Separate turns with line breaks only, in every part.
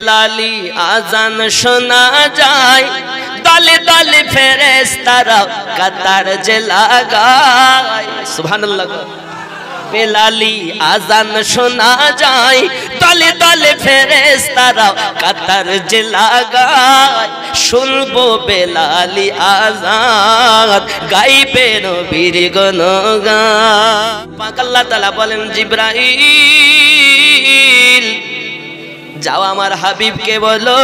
লালি আজান শোনা যায়, দলে দলে ফেরেশতারা কাতার যে লাগায়। সুবহানাল্লাহ। বেলালি আজান শোনা যায়, দলে দলে ফেরেশতারা কাতার যে লাগায়। শুনবো বেলালি আজান, গাইবে নবীর গুণগান। পাক আল্লাহ তাআলা বলেন, জিবরাইল যাও আমার হাবিবকে বলো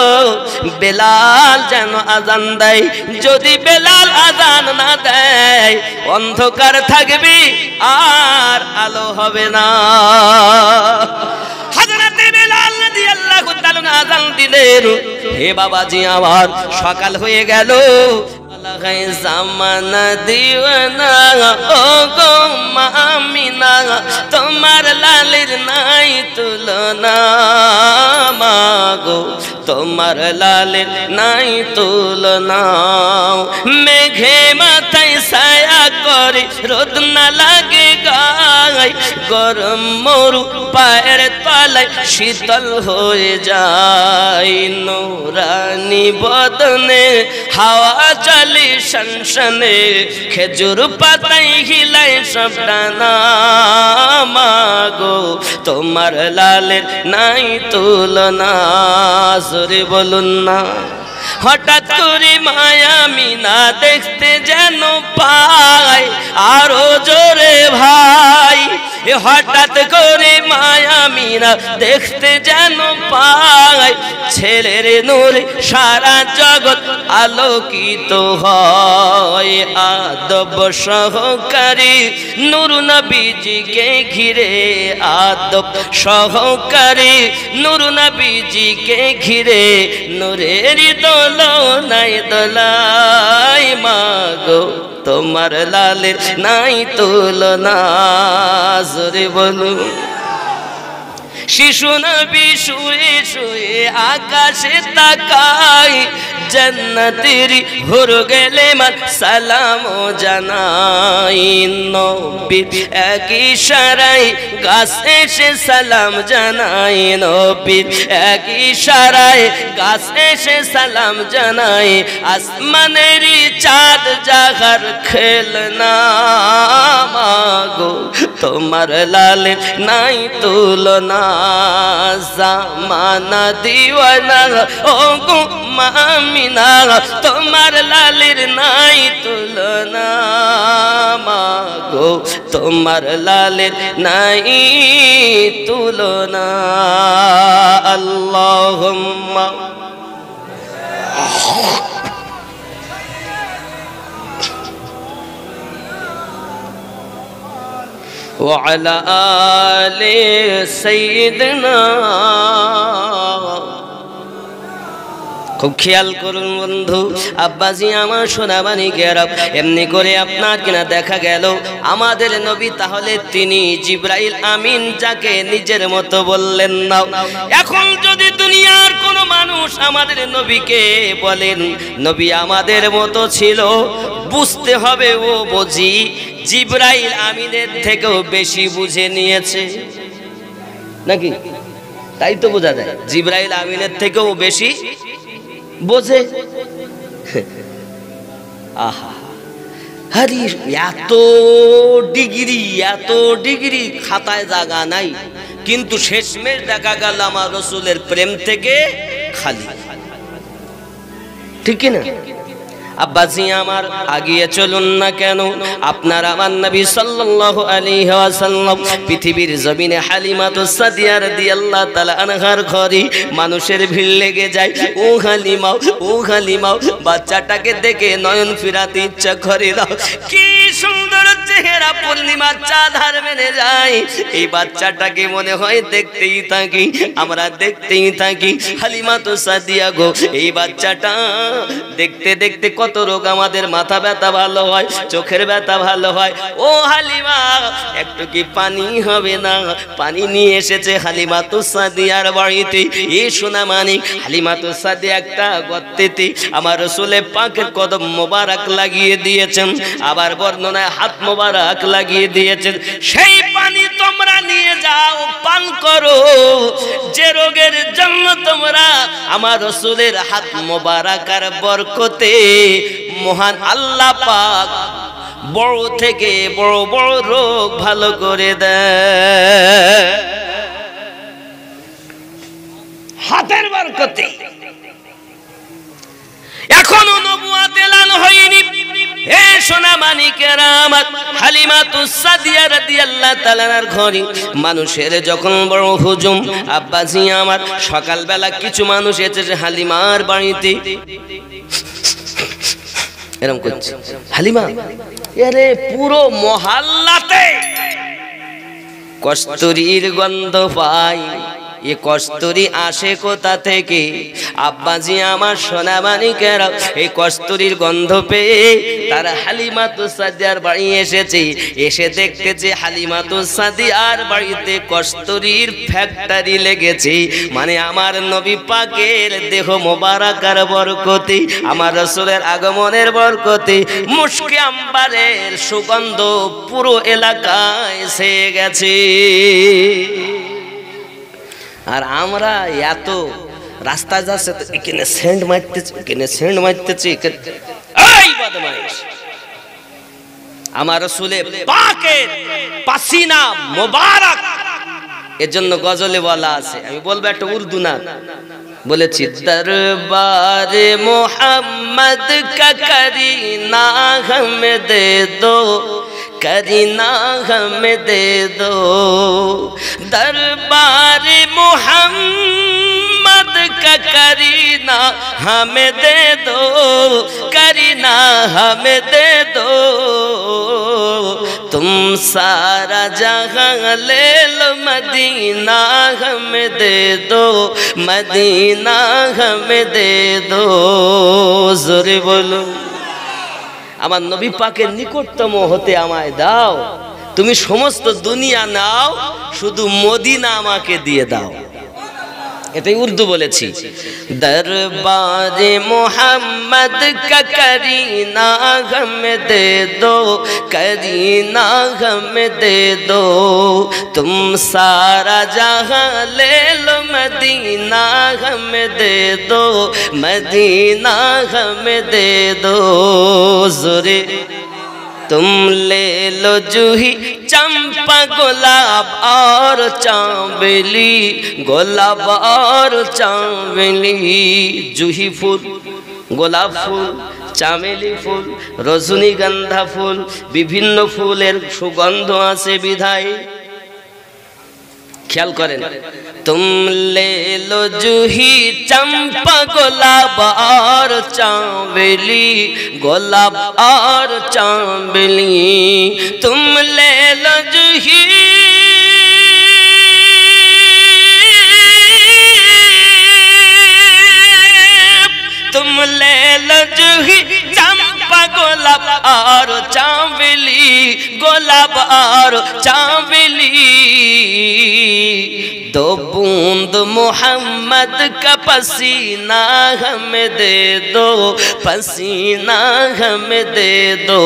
বেলাল যেন আজান দেয়। যদি বেলাল আজান না দেয় অন্ধকার থাকবে আর আলো হবে না। হযরতে বেলাল রাদিয়াল্লাহু তাআলা আজান দিলেন। হে বাবাজি, আমার সকাল হয়ে গেল। লাগাই জামানা দিওয়ানা ও গো মামিনা, তোমার লালের নাই তুলনা। মাগো তোমার লালের নাই তুলনা। মেঘে মাথায় ছায়া করে, রোদ না লাগে গায়। গরম মরু পায়ের তলায় শীতল হয়ে যায়। নূরানি বদনে হাওয়া চলে শনশনে, খেজুর পাতায় হিলায় সব ডানা। মাগো তোমার লালের নাই তুলনা। জোরে বলুন না। হঠাৎ করে মায়া মিনা দেখতে যেন পাই, আরো জোরে ভাই। হঠাৎ করে মায়া মিনা দেখতে যেন পাই, ছেলের নূরে সারা জগৎ আলোকিত হয়। আদব সহকারী নূর নবীজিকে ঘিরে, আদব সহকারী নূর নবীজিকে ঘিরে, নূরের দোলনায় দোলায়। মাগো তোমার লালের নাই তুলনা। জোরে বলুন। শিশু নবী শুয়ে শুয়ে আকাশে তাকাই, জান্নাতের হুর গেলে মান সালাম জানাই। নবী এক ইশারায় গাছ এসে সালাম জানাই। নবী এক ইশারায় গাছ এসে সালাম জানাই। আসমানের চাঁদ জাগার খেলনা। মাগো তোমার লালের নাই তুলনা। জামানা দিওয়ানা ও গো মামিনা, তোমার লালের নাই তুলনা। মাগো তোমার লালের নাই তুলনা। আল্লাহুম্মা وعلى آل سيدنا। খুব খেয়াল করুন বন্ধু, আব্বাজি আমার সোনাবানি গেরাব, এমনি করে আপনার কিনা দেখা গেল আমাদের নবী তাহলে তিনি জিবরাইল আমিন, যাকে নিজের মতো বললেন না। এখন যদি দুনিয়ার কোন মানুষ আমাদের নবীকে বলেন নবী আমাদের মতো ছিল, বুঝতে হবে ও বুঝি জিবরাইল আমিনের থেকেও বেশি বুঝে নিয়েছে নাকি? তাই তো বোঝা যায় জিবরাইল আমিনের থেকেও বেশি বোঝে। আহা, আরে এত ডিগ্রি খাতায় জায়গা নাই, কিন্তু শেষমেশ দেখা গেল আমার রাসূলের প্রেম থেকে খালি। ঠিক না? আব্বাজি আমার আগিয়ে চলুন না কেন, আপনার আমার নবী সাল্লাল্লাহু আলাইহি ওয়াসাল্লাম পৃথিবীর জমিনে হালিমাতুস সাদিয়া রাদিয়াল্লাহু তাআলা আনহার ঘরে মানুষের ভিড় লেগে যায়। ও হালিমা বাচ্চাটাকে দেখে নয়ন ফিরাতে ইচ্ছা করে না। কি সুন্দর চেহারা, পূর্ণিমার চাঁদ হার মেনে যায়। এই বাচ্চাটাকে মনে হয় দেখতেই থাকি, আমরা দেখতেই থাকি। হালিমাতুস সাদিয়া গো, এই বাচ্চাটা দেখতে দেখতে কত রোগ, আমাদের মাথা ব্যথা ভালো হয়, চোখের ব্যথা ভালো হয়। ও হালিমা একটু কি পানি হবে না? পানি নিয়ে এসেছে হালিমাতুস সাদিয়ার বাড়িতে। এই সোনা মানিক হালিমাতুস সাদিয়া একটা গর্তেতে আমার রাসূলের পাকের কদম মোবারক লাগিয়ে দিয়েছেন। আবার বর্ণনায় হাত মোবারক মোবারক লাগিয়ে দিয়েছেন, সেই পানি তোমরা নিয়ে যাও, পান করো। যে রোগের জন্য তোমরা আমার রাসূলের হাত মোবারকের বরকতে মহান আল্লাহ পাক বড় থেকে বড় বড় রোগ ভালো করে দেয় হাতের বরকতে। এখনো নবুয়ত এলান হয়নি। হে সোনা মানিকেরা আমার, হালিমাতুস সাদিয়া রাদিয়াল্লাহু তাআলার ঘরে মানুষের যখন বড় হুজুম, আব্বাজি আমার সকালবেলা কিছু মানুষ এসেছে হালিমার বাড়িতে, এরকম করছে হালিমা, আরে পুরো মহল্লাতে কস্তুরীর গন্ধ পাই, এ কস্তুরী আসে কোথা থেকে? আব্বাজি আমার সোনা মানিকেরা এই কস্তুরীর গন্ধ পেয়ে তারা হালিমাতুস সাদিয়ার বাড়ি এসেছে। এসে দেখতেছে হালিমাতুস সাদিয়ার বাড়িতে কস্তুরীর ফ্যাক্টরি লেগেছে। মানে আমার নবী পাকের দেহ মোবারকের বরকতে, আমার রাসূলের আগমনের বরকতে মুশকে আম্বারের সুগন্ধ পুরো এলাকায় ছেয়ে গেছে। আর আমরা এত রাস্তা যাচ্ছে, এখানে সেন্ট মারতেছে, এখানে সেন্ট মারতেছে, এই বদমাইশ! আমার রাসূলের পাকের পাসিনা মোবারক, এর জন্য গজলে বলা আছে, আমি বলবো একটা উর্দু না, বলেছি দরবারে মোহাম্মদ কা করিনা হম দে দো, करीना हमें दे दो, दरबार मोहम्मद का करीना हमें दे दो, करीना हमें दे दो, तुम सारा जहां ले लो, मदीना हमें दे दो, मदीना हमें दे दो। जोरे बोलो, আমার নবী পাকের নিকটতম হতে আমায় দাও, তুমি সমস্ত দুনিয়া নাও, শুধু মদিনা আমাকে দিয়ে দাও। এটাই উর্দু বলেছি। দরবারে মোহাম্মদ কা করিনা গম দে দো, করিনা গম দে দো, তুম সারা জাহাं ले लो, मदीना गम दे दो, मदीना गम दे दो। जोरे तुम ले लो जूही चंपा गुलाब और चांबली, गुलाब और चांबली, जूही फूल, গোলাপ ফুল, চামেলি ফুল, রজনীগন্ধা ফুল, বিভিন্ন ফুলের সুগন্ধ আছে বিধায়। ख्याल करें, तुम ले लो जूही चंपा गुलाब और चांबली, गुलाब और चांबली, तुम ले लो जूही तुम ले लो जूही चंपा गुलाब और चांबली, गुलाब और चांबली, दो बूंद मोहम्मद का पसीना हमें दे दो, पसीना हमें दे दो,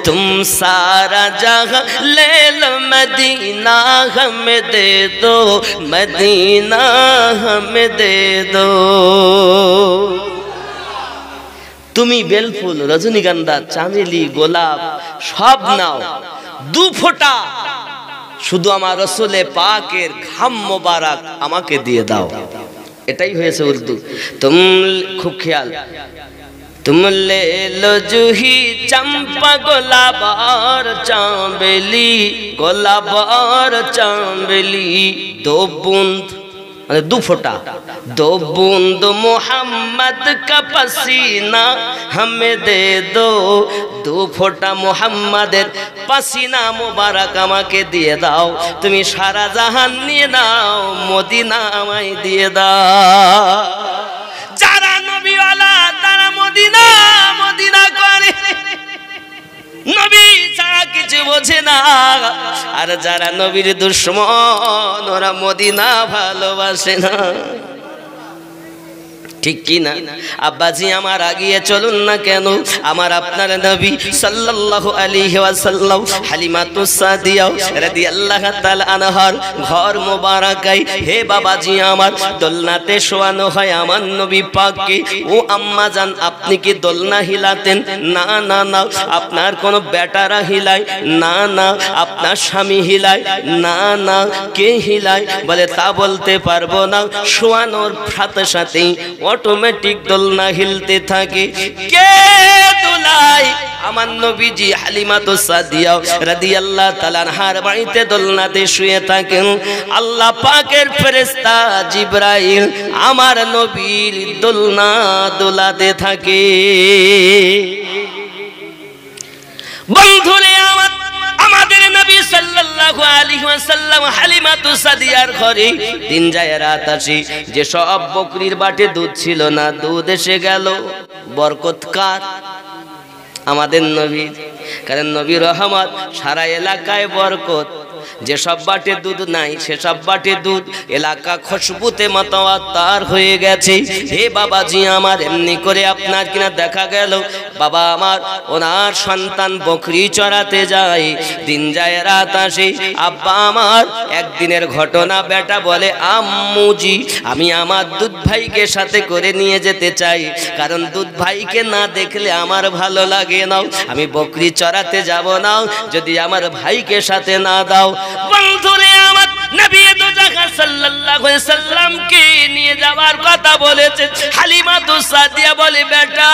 तुम सारा जहां ले लो, मदीना हमें दे दो, मदीना हमें दे दो। তুমি বেলফুল, রজনীগন্ধা, চামেলি, গোলাপ সব নাও, দু ফোঁটা শুধু আমার রাসূলে পাকের ঘাম মোবারক আমাকে দিয়ে দাও। এটাই হয়েছে উর্দু। তুম খুব খেয়াল, तुम ले लो जूही चंपा गुलाब और चांबली, गुलाब और चांबली, दो बूंद दो फोटा, दो बूंद मोहम्मद का पसीना हमें दे दो, दो फोटा मोहम्मদের पसीना मुबारक আমাকে দিয়ে দাও, তুমি সারা জাহান নিয়ে নাও, মদিনা আমায় দিয়ে দাও। যারা নবীওয়ালা তারা মদিনা মদিনা করে, নবী ছাড়া কিছু বোঝে না। আর যারা নবীর দুশমন ওরা মদিনা ভালোবাসে না। ঠিক কি না? আব্বাজি আমার আগিয়ে চলুন না কেন, আমার আপনার নবী সাল্লাল্লাহু আলাইহি ওয়াসাল্লাম হালিমাতুস সাদিয়া রাদিয়াল্লাহু তাআলা আনহার ঘর মোবারকায়, হে বাবাজি আমার দোলনাতে শোয়ানো হয় আমার নবী পাককে। ও আম্মা জান, আপনি কি দোলনা হিলাতেন? না না না। আপনার কোন বেটারা হিলায়? না না। আপনার স্বামী হিলায়? না না। কে হিলায়? বলে তা বলতে পারবো না, শোয়ানোর সাথে সাথেই অটোমেটিক দোলনা হিলতে থাকে। কে দোলায়? আমার নবীজি হালিমাতুস সাদিয়া রাদিয়াল্লাহু তাআলা আনহার বাড়িতে দোলনাতে শুয়ে থাকেন। আল্লাহ পাকের ফেরেশতা জিবরাইল আমার নবীর দোলনা দোলাতে থাকে। বন্ধুরে আমার, আমাদের নবী সাল্লাল্লাহু আলাইহি ওয়াসাল্লাম হালিমাতুস সাদিয়ার ঘরে দিন যায় রাত আসে, যে সব বকরির বাটে দুধ ছিল না, দুধ এসে গেল। বরকত কার? আমাদের নবীর। কারণ নবী রহমত, সারা এলাকায় বরকত। যে সব বাটে দুধ নাই সে সব বাটে দুধ, এলাকা খুশবুতে মাতাওয়াত্তার হয়ে গেছে। হে বাবাজি আমার, এমনি করে আপনার কিনা দেখা গেল বাবা আমার ওনার সন্তান বকরি চড়াতে যায়, দিন যায় রাত আসে। আব্বা আমার একদিনের ঘটনা, বেটা বলে আম্মুজি আমি আমার দুধ ভাইকে সাথে করে নিয়ে যেতে চাই, কারণ দুধ ভাইকে না দেখলে আমার ভালো লাগে না, আমি বকরি চড়াতে যাব না যদি আমার ভাইকে সাথে না দাও। বন্ধুরে আমার, নবী দো জায়গা সাল্লাল্লাহু আলাইহি সাল্লামকে নিয়ে যাওয়ার কথা বলেছে। হালিমাতুস সাদিয়া বলে বেটা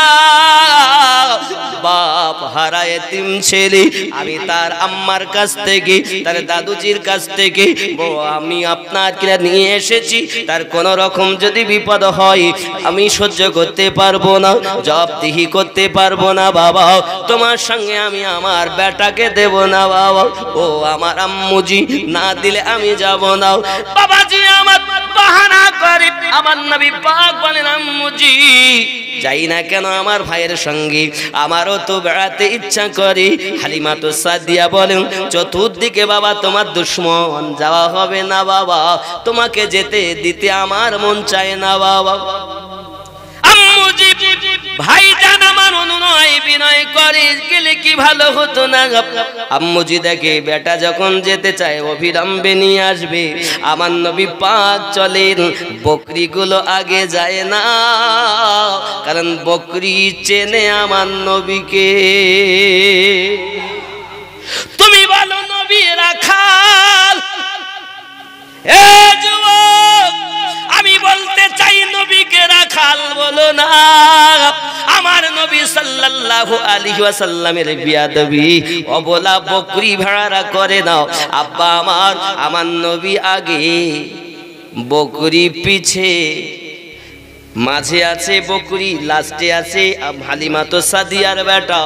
বাপ হারা এতিম ছেলে, আমি তার আম্মার কাছ থেকে, তার দাদুজির কাছ থেকে আমি আপনার কিনা নিয়ে এসেছি, তার কোন রকম যদি বিপদ হয় আমি সহ্য করতে পারবো না, জবাবদিহি করতে পারবো না বাবা, তোমার সঙ্গে আমি আমার বেটাকে দেব না বাবা। ও আমার আম্মুজি, না দিলে আমি যাব না। বাবাজি আমার বাহানা করে, আমার নবী পাক বলেন আম্মুজি যাই না কেন আমার ভাইয়ের সঙ্গে, আমারও তো বেড়াতে ইচ্ছা করে। হালিমাতুস সাদিয়া বলেন চতুর্দিকে বাবা তোমার দুশ্মন, যাওয়া হবে না বাবা, তোমাকে যেতে দিতে আমার মন চায় না বাবা। আম্মুজি ভাইজান আমার অনুনয় বিনয় করে গেলে কি ভালো হতো না। আম্মুজি দেখে বেটা যখন যেতে চায় অবিলম্বে নিয়ে আসবে, আমার নবী পাক চলেন, বকরিগুলো আগে যায় না, কারণ বকরি চেনে আমার নবীকে। তুমি বলো নবী রাখাল, এ যুবক আমি বলতে চাই নবীকে রাখাল বলো না। আমার নবী সাল্লাল্লাহু আলাইহি ওয়াসাল্লামের বিয়াদবি অবলা বকরি ভেড়ারা করে নাও। আব্বা আমার নবী আগে, বকরি পিছে, মাঝে আছে বকরি, লাস্টে আছে হালিমাতুস সাদিয়ার বেটা।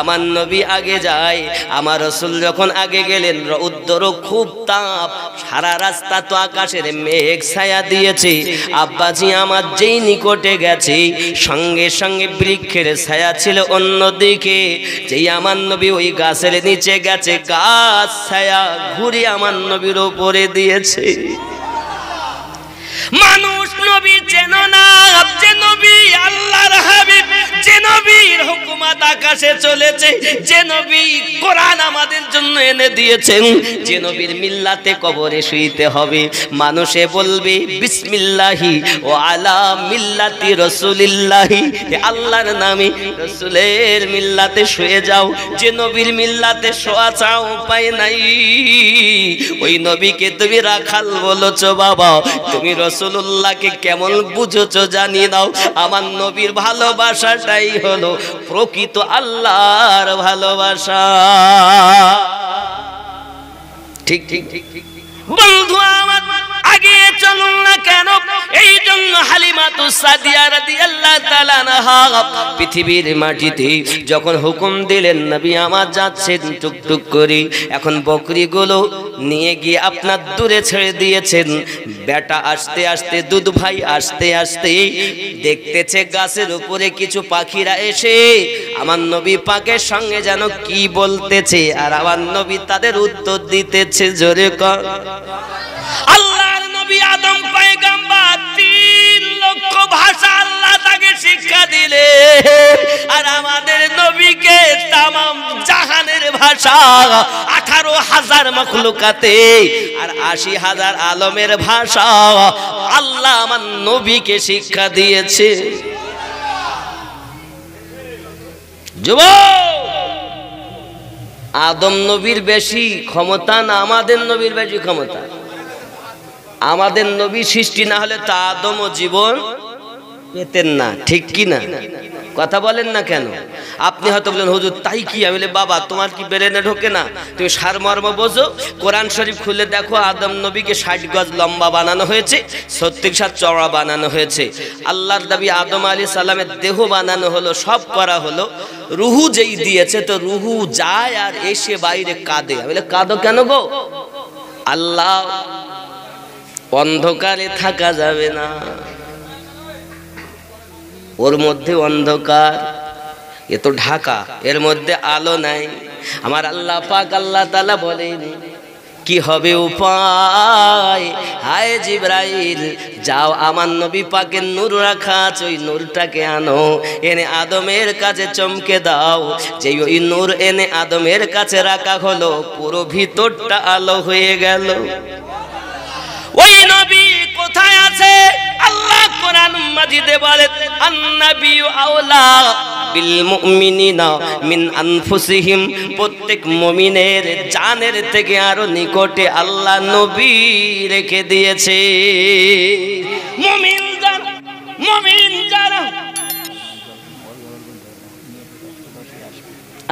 আমার নবী আগে যায়, আমার রাসূল যখন আগে গেলেন রৌদ্র খুব তাপ, সারা রাস্তা তো আকাশের মেঘ ছায়া দিয়েছে। আব্বাজি আমার যেই নিকটে গেছে সঙ্গে সঙ্গে বৃক্ষের ছায়া ছিল অন্যদিকে, যেই আমার নবী ওই গাছের নিচে গেছে গাছ ছায়া ঘুরে আমার নবীর উপরে দিয়েছে। মানুষ নবী চেনো না, যে নবী আল্লাহর হাবিব, যে নবীর হুকুমত আকাশে চলেছে, যে নবী কোরআন আমাদের জন্য এনে দিয়েছেন, যে নবীর মিল্লাতে কবরে শুইতে হবে, মানুষে বলবে বিসমিল্লাহি ও আলা মিল্লাতি রাসূলিল্লাহি, আল্লাহর নামে রাসূলের মিল্লাতে শুয়ে যাও। যে নবীর মিল্লাতে শোয়া চাও উপায় নাই, ওই নবীকে তুমি রাখাল বলেছো বাবা, তুমি রাসূলুল্লাহকে কেমন বুঝেছো জানি নাও। আমার নবীর ভালোবাসাটাই হলো প্রকৃত আল্লাহর ভালোবাসা। ঠিক ঠিক ঠিক ঠিক বন্ধু আমার, আগে চলুন না কেন, এই জন্য হালিমাতুস সাদিয়া রাদিয়াল্লাহু তাআলা আনহা পৃথিবীর মাটিতে যখন হুকুম দিলেন নবী আমার যাচ্ছেন টুকটুক করে, এখন বকরিগুলো নিয়ে গিয়ে আপনার দূরে ছেড়ে দিয়েছেন। বেটা আস্তে আস্তে, দুধ ভাই আস্তে আস্তে দেখতেছে গাছের উপরে কিছু পাখিরা এসে আমার নবী পাকের সঙ্গে যেন কি বলতেছে, আর আমার নবী তাদের উত্তর দিতেছে। জোরে কর আল্লাহর নবী আদম পয়গম্বর 3 লক্ষ ভাষা আল্লাহ ভাষা 18,000 মখলুকাতে আর 80,000 আলমের ভাষা আল্লাহ আমার নবীকে শিক্ষা দিয়েছে। যুবক, আদম নবীর বেশি ক্ষমতা না আমাদের নবীর বেশি ক্ষমতা? আমাদের নবী সৃষ্টি না হলে তা আদম ও জীবন পেতেন না, ঠিক কি না? কথা বলেন না কেন? আপনি হয়তো বলেন হুজুর তাই কি? আমি বলি বাবা তোমার কি ব্রেনে ঢোকে না? তুমি সারমর্ম বোঝো। কোরআন শরীফ খুলে দেখো, আদম নবীকে 60 গজ লম্বা বানানো হয়েছে, 36 হাত চওড়া বানানো হয়েছে। আল্লাহর নবী আদম আলাইহিস সালামের দেহ বানানো হলো, সব করা হলো। রুহু যেই দিয়েছে তো রুহু যায় আর এসে বাইরে কাঁদে। আমি বলি কাঁদো কেন গো? আল্লাহ অন্ধকারে থাকা যাবে না, ওর মধ্যে অন্ধকার, এ তো ঢাকা, এর মধ্যে আলো নাই। আমার আল্লাহ পাক আল্লাহ তাআলা বলেন কি হবে উপায়? হায় জিবরাইল যাও আমার নবী পাকের নূর রাখা আছে, ওই নূরটাকে আনো, এনে আদমের কাছে চমকে দাও। যেই ওই নূর এনে আদমের কাছে রাখা হলো, পুরো ভিতরটা আলো হয়ে গেল। ওই নবী কোথায় আছে? আল্লাহ কোরআন মাজিদে বলেন আন-নাবিয়্যু আওলা বিল মুমিনিনা মিন আনফুসিহিম, প্রত্যেক মুমিনের জানের থেকে আরো নিকটে আল্লাহ নবী রেখে দিয়েছে। মুমিন যারা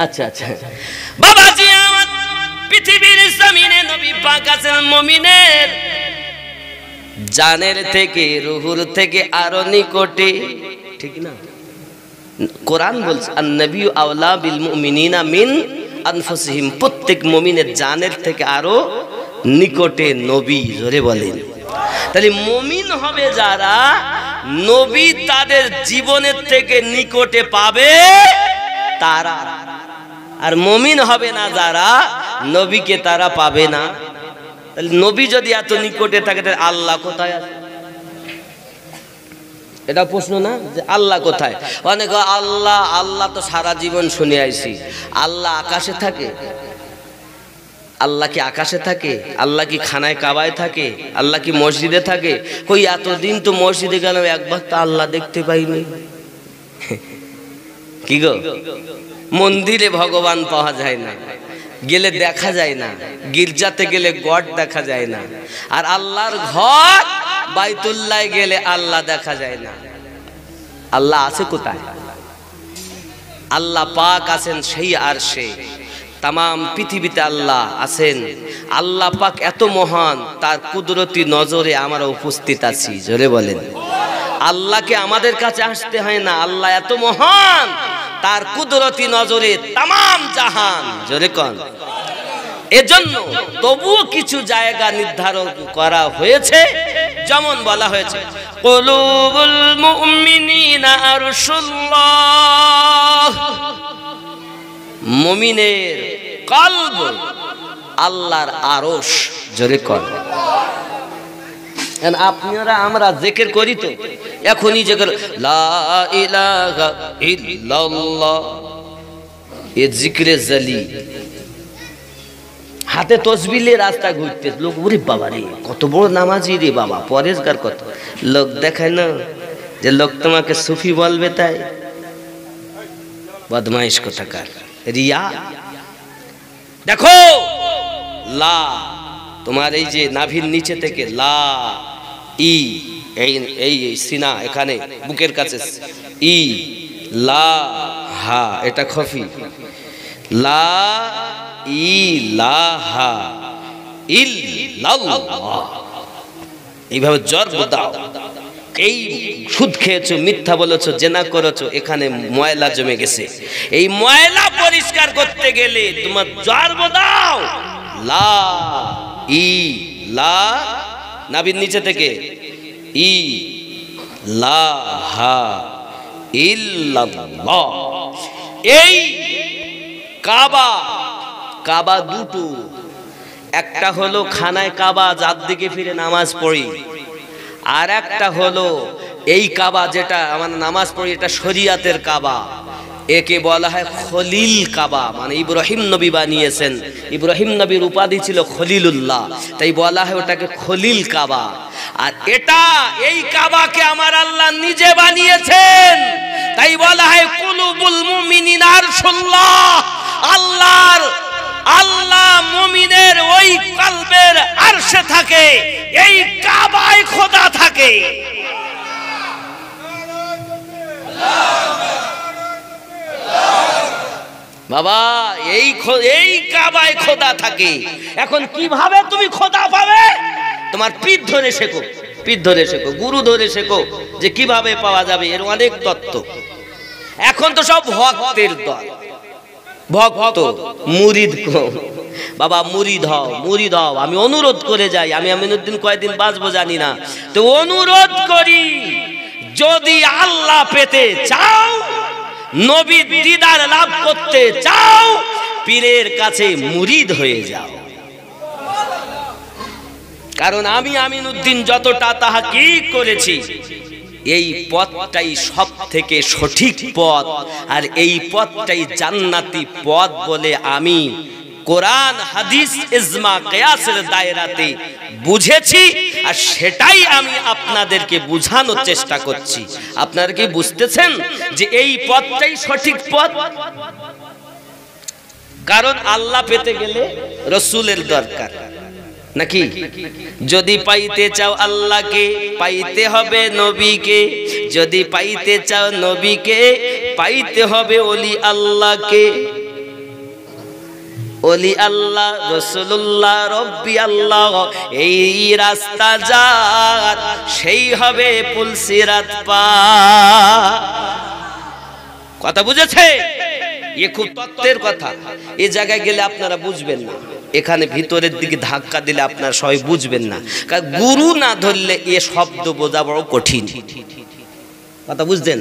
আচ্ছা আচ্ছা বাবাজি, আমার পৃথিবীর জমিনে নবী পাক আছেন মুমিনের জানের থেকে, রুহুর থেকে আরো নিকটে, ঠিক না? কোরআন বলছে আন-নাবিয়্যু আওলা বিল মুমিনিনা মিন আনফুসিহিম, প্রত্যেক মুমিনের জানের থেকে আরো নিকটে নবী। জোরে বলেন। তাহলে মুমিন হবে যারা, নবী তাদের জীবনের থেকে নিকটে পাবে তারা। আর মুমিন হবে না যারা, নবীকে তারা পাবে না। তাহলে নবী যদি এত নিকটে থাকে তাহলে আল্লাহ কোথায় আছে? এটা প্রশ্ন না যে আল্লাহ কোথায়? অনেক আল্লাহ আল্লাহ তো সারা জীবন শুনে আইছি। আল্লাহ আকাশে থাকে? আল্লাহ কি আকাশে থাকে? আল্লাহ কি খানায় কাবায় থাকে? আল্লাহ কি মসজিদে থাকে? কই এতদিন তো মসজিদে গেলাম, একবার তো আল্লাহ দেখতে পাইনি। কি গো, মন্দিরে ভগবান পাওয়া যায় না, গেলে দেখা যায় না, গির্জাতে গেলে গড দেখা যায় না, আর আল্লাহর ঘর বাইতুল্লাহ গেলে আল্লাহ দেখা যায় না। আল্লাহ আছে কোথায়? আল্লাহ পাক আছেন সেই আরশে, তামাম পৃথিবীতে আল্লাহ আছেন। আল্লাহ পাক এত মহান, তার কুদরতি নজরে আমরা উপস্থিত আছি। জোরে বলেন। আল্লাহকে আমাদের কাছে আসতে হয় না, আল্লাহ এত মহান, তার কুদরতি নজরে তামাম জাহান। জোরে কোন। এজন্য তবুও কিছু জায়গা নির্ধারণ করা হয়েছে, যেমন বলা হয়েছে কুলুবুল মুমিনিনা আরশুল্লাহ, মুমিনের কলব আল্লাহর আরশ। জোরে কোন। আপনারা আমরা জিকির করি তো, এখনই জিকির লা ইলাহা ইল্লাল্লাহ, এ জিকিরে জালি, হাতে তসবিহ নিয়ে রাস্তা ঘুরতে লোক, ওরে বাবা রে কত বড় নামাজি রে বাবা, পরেশগার কত লোক দেখায় না যে লোক তোমাকে সুফি বলবে, তাই বদমাইশ কোথাকার রিয়া। দেখো লা, তোমার এই যে নাভির নিচে থেকে লা, ই, এই সিনা এখানে বুকের কাছে, ই লা হা, এটা খফি, লা ইলাহা ইল্লাল্লাহ, এইভাবে জর দাও। এই সুদ খেয়েছো, মিথ্যা বলেছো, জেনা করেছো, এখানে ময়লা জমে গেছে, এই ময়লা পরিষ্কার করতে গেলে তোমার জর দাও লা ই লা, নাভির নিচে থেকে ই লা হা ইল্লাল্লাহ। এই কাবা, কাবা দুটো, একটা হলো খানায় কাবা যার দিকে ফিরে নামাজ পড়ি, আর একটা হলো এই কাবা যেটা আমরা নামাজ পড়ি, এটা শরিয়াতের কাবা। একে বলা হয় খলিল কাবা, মানে ইব্রাহিম নবী বানিয়েছেন। ইব্রাহিম নবীর উপাধি ছিল খলিলুল্লাহ, তাই বলা হয় ওটাকে খলিল কাবা। আর এটা, এই কাবাকে আমার আল্লাহ নিজে বানিয়েছেন, তাই বলা হয় কুলুবুল মুমিনিন আরশুল্লাহ। আল্লাহ মুমিনের ওই কলবের আরশে থাকে, এই কাবায় খোদা থাকে। বাবা, এই কাবায় খোদা থাকে। এখন কিভাবে তুমি খোদা পাবে? তোমার পীর ধরে শেখো, পীর ধরে শেখো, গুরু ধরে শেখো, যে কিভাবে পাওয়া যাবে। এর অনেক তত্ত্ব। এখন তো সব ভক্তের দল, ভক্ত মুরিদ। বাবা মুরিদ হও, মুরিদ হও। আমি অনুরোধ করে যাই, আমি আমিনুদ্দিন কয়দিন বাঁচবো জানি না, তো অনুরোধ করি, যদি আল্লাহ পেতে চাও, নবীর দিদার লাভ করতে চাও, পীরের কাছে মুরিদ হয়ে যাও। কারণ আমি আমিনুদ্দিন যতটা তাহকিক করেছি, এই পথটাই সব থেকে সঠিক পথ, আর এই পথটাই জান্নাতি পথ বলে আমি কোরআন হাদিস ইজমা কিয়াসের দায়রাতে বুঝেছি, আর সেটাই আমি আপনাদেরকে বোঝানোর চেষ্টা করছি। আপনারা কি বুঝতেছেন যে এই পথটাই সঠিক পথ? কারণ আল্লাহ পেতে গেলে রাসূলের দরকার নাকি? যদি পাইতে চাও আল্লাহকে, পাইতে হবে নবীকে। যদি পাইতে চাও নবীকে, পাইতে হবে ওলি আল্লাহকে। ওলি আল্লাহ, রাসূলুল্লাহ, রব্বি আল্লাহ, এই রাস্তা যার, সেই হবে পুলসিরাত পার। কথা বুঝেছে? এ খুব তত্ত্বের কথা। এই জায়গায় গেলে আপনারা বুঝবেন না, এখানে ভিতরের দিকে ধাক্কা দিলে আপনারা সবাই বুঝবেন না। কারণ গুরু না ধরলে এ শব্দ বোঝা বড় কঠিন। কথা বুঝছেন?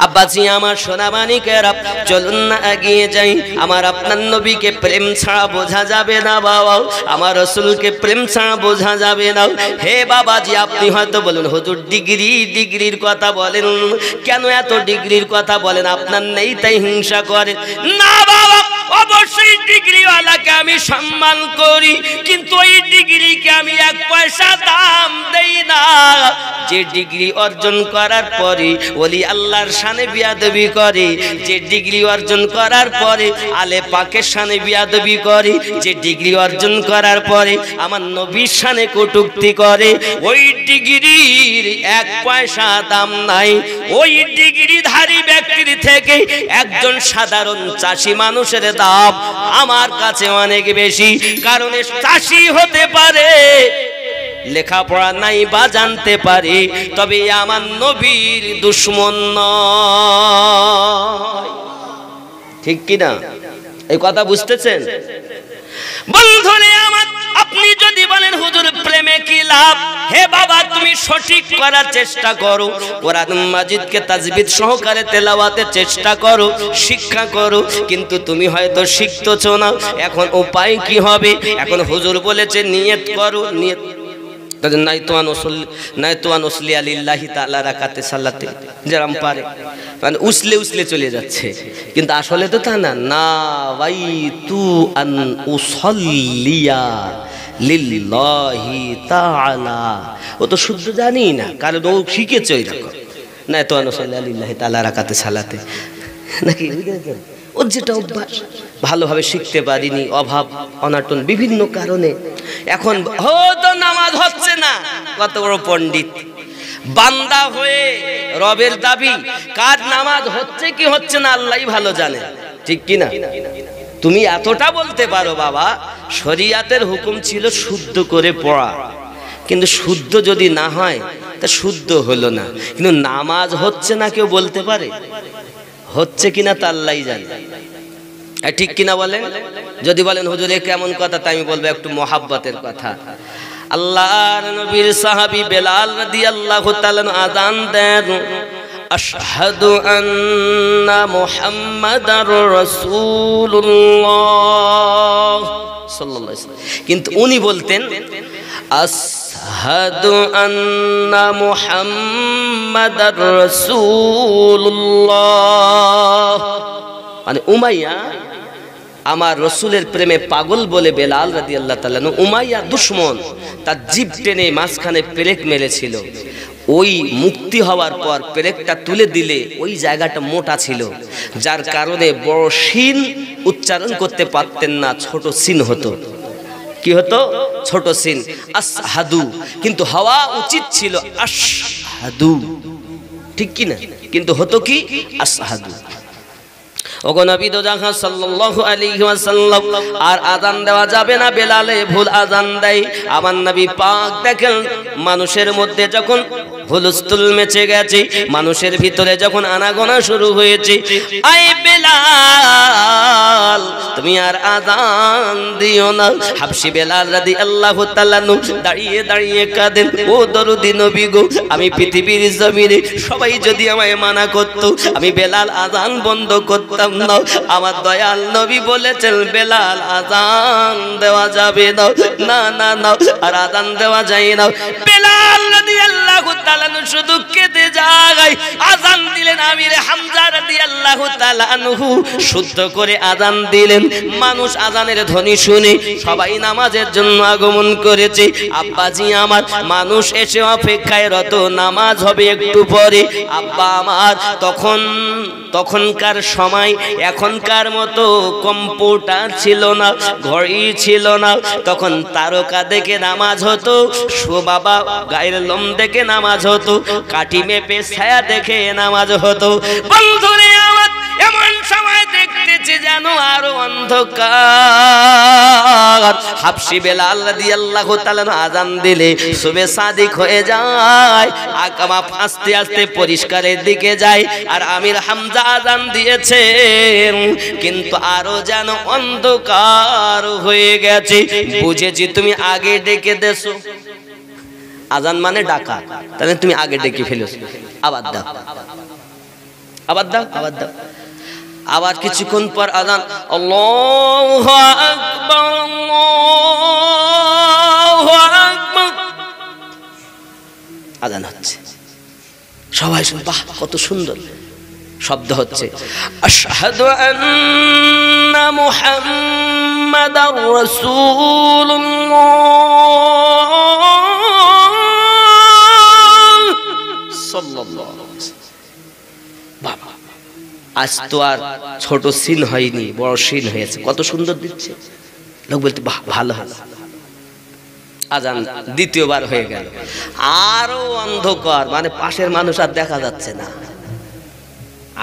আব্বাজি আমার সোনামানিকেরা, চলুন না এগিয়ে যাই। আমার আপনার নবীকে প্রেম ছাড়া বোঝা যাবে না বাবা, আমার রাসূলকে প্রেম ছাড়া বোঝা যাবে না। হে বাবাজি, আপনি হয়তো বলেন হুজুর ডিগ্রির কথা বলেন কেন? এত ডিগ্রির কথা বলেন, আপনার নেই তাই হিংসা করে না বাবা। অবশ্যই ডিগ্রিওয়ালাকে আমি সম্মান করি, কিন্তু ওই ডিগ্রিকে আমি এক পয়সা দাম দেই না। যে ডিগ্রি অর্জন করার পরে ওলি আল্লাহর শানে বিয়াদবি করে, যে ডিগ্রি অর্জন করার পরে আলে পাকের শানে বিয়াদবি করে, যে ডিগ্রি অর্জন করার পরে আমার নবীর শানে কটূক্তি করে, ওই ডিগ্রির এক পয়সা দাম নাই। ওই ডিগ্রিধারী ব্যক্তির থেকে একজন সাধারণ চাষি মানুষের দাম আমার কাছে অনেক বেশি। কারণ চাষি হতে পারে, লেখাপড়া নাই বা জানতে পারে, তবে আমার নবীর দুশমন নয়। ঠিক কিনা? এই কথা বুঝতেছেন বন্ধুরে আমার? আপনি যদি বলেন হুজুর প্রেমে কি লাভ, হে বাবা তুমি সঠিক করার চেষ্টা করো, কোরআন মাজিদকে তাজবিদ সহকারে তেলাওয়াতের চেষ্টা করো, শিক্ষা করো, কিন্তু তুমি হয়তো শিখতেছো না। এখন উপায় কি হবে? এখন হুজুর বলেছে নিয়ত করো, নিয়ত যেরকম পারে মানে উসলে চলে যাচ্ছে, কিন্তু আসলে তো তা না। না ভাই, তু আন উসাল্লিয়া লিল্লাহি তাআলা, ও তো শুদ্ধ জানি না, কারণ ও শিখেছে এরকম। না তো আনুসাল্লিয়া লিল্লাহি তাআলা রাকাতে সালাতে নাকি, ওর যেটা অভ্যাস ভালোভাবে শিখতে পারিনি, অভাব অনাটন বিভিন্ন কারণে। এখন হয়তো নামাজ হচ্ছে না, কত বড় পণ্ডিত বান্দা হয়ে রবের দাবি, কার নামাজ হচ্ছে কি হচ্ছে না আল্লাহই ভালো জানে। ঠিক কি না? তুমি এতটা বলতে পারো বাবা, শরিয়াতের হুকুম ছিল শুদ্ধ করে পড়া, কিন্তু শুদ্ধ যদি না হয় তা শুদ্ধ হলো না। কিন্তু নামাজ হচ্ছে না কেউ বলতে পারে? হচ্ছে কিনা তা আল্লাহই জানে। ঠিক কিনা বলেন? যদি বলেন হুজুর এ কেমন কথা, তাই আমি বলবো একটু মহাব্বতের কথা। আল্লাহর নবীর সাহাবী বেলাল রাদিয়াল্লাহু তাআলা আযান দেন, আশহাদু আন্না মুহাম্মাদার রাসূলুল্লাহ সাল্লাল্লাহু আলাইহি ওয়াসাল্লাম, কিন্তু উনি বলতেন আশহাদু আন্না মুহাম্মাদার রাসূলুল্লাহ মানে উমাইয়া আমার রসুলের প্রেমে পাগল বলে বেলাল রাদিয়াল্লাহু তাআলা আনহু, উমাইয়া দুশমন, তার জিভ টেনে মাঝখানে পেরেক মেরেছিল। ওই মুক্তি হওয়ার পর পেরেকটা তুলে দিলে ওই জায়গাটা মোটা ছিল, যার কারণে বড় শিন উচ্চারণ করতে পারতেন না, ছোট সিন হতো। কি হতো? ছোট সিন, আসহাদু। কিন্তু হওয়া উচিত ছিল আশহাদু, ঠিক কি না? কিন্তু হতো কি আসহাদু। ওগো নবী দো জাহান সাল্লাল্লাহু আলাইহি ওয়াসাল্লাম, আর আযান দেওয়া যাবে না, বেলালে ভুল আযান দেয়। আমার নবী পাক দেখেন মানুষের মধ্যে যখন হুলস্থুল মেচে গেছে, মানুষের ভিতরে যখন আনাগোনা শুরু হয়েছে, আই বেলাল তুমি আর আযান দিও না। হাবশী বেলাল রাদিয়াল্লাহু তাআলা দাঁড়িয়ে দাঁড়িয়ে কাঁদেন, ও দরদি নবী গো, আমি পৃথিবীর জমিনে সবাই যদি আমায় মানা করত, আমি বেলাল আযান বন্ধ করতাম না। আমার দয়াল নবী বলেছেন বেলাল আযান দেওয়া যাবে না, না না না, আর আযান দেওয়া যায় না। বেলাল রাদিয়াল্লাহু তাআলা শুধু কেঁদে যায়। আযান দিলেন আমির হামজা রাদিয়াল্লাহু তাআলা আনহু, শুদ্ধ করে আযান দিলেন। মানুষ আযানের ধ্বনি শুনে সবাই নামাজের জন্য আগমন করেছে। আব্বাজি আমার, মানুষ এসে অপেক্ষায় রত, নামাজ হবে একটু পরে। আব্বা আমার তখনকার সময় এখনকার মতো কম্পিউটার ছিল না, ঘড়ি ছিল না, তখন তারকা দেখে নামাজ হতো, বাবা গায়ের লোম দেখে নামাজ হতো, কাঠি মেপে ছায়া দেখে নামাজ হতো। বন্ধুরে আমার, এমন সময় দেখতেছি যেন আরো অন্ধকার। হাবশী বেলাল রাদিয়াল্লাহু তাআলা আযান দিলে সুবে সাদিক হয়ে যায়, আকামা আস্তে আস্তে পরিষ্কারের দিকে যায়। আর আমির হামজা আযান দিয়েছে, কিন্তু আরো যেন অন্ধকার হয়ে গেছে। বুঝেছি তুমি আগে ডেকে দেছো, আযান মানে ডাকা, তাহলে তুমি আগে ডেকে ফেলেছো। আবার দাও, আবার দাও, আবার দাও। আবার কিছুক্ষণ পর আযান, আল্লাহু আকবার, আল্লাহু আকবার, আযান হচ্ছে। সবাই শুনে বাহ কত সুন্দর শব্দ হচ্ছে। আশহাদু আন্না মুহাম্মাদার রাসূলুল্লাহ সাল্লাল্লাহু আলাইহি ওয়াসাল্লাম। বাবা, আজ তো আর ছোট সিন হয়নি, বড় সিন হয়েছে। কত সুন্দর দিচ্ছে। লোক বলতে বাহ ভালো ভালো। আযান দ্বিতীয়বার হয়ে গেল, আরো অন্ধকার, মানে পাশের মানুষ আর দেখা যাচ্ছে না।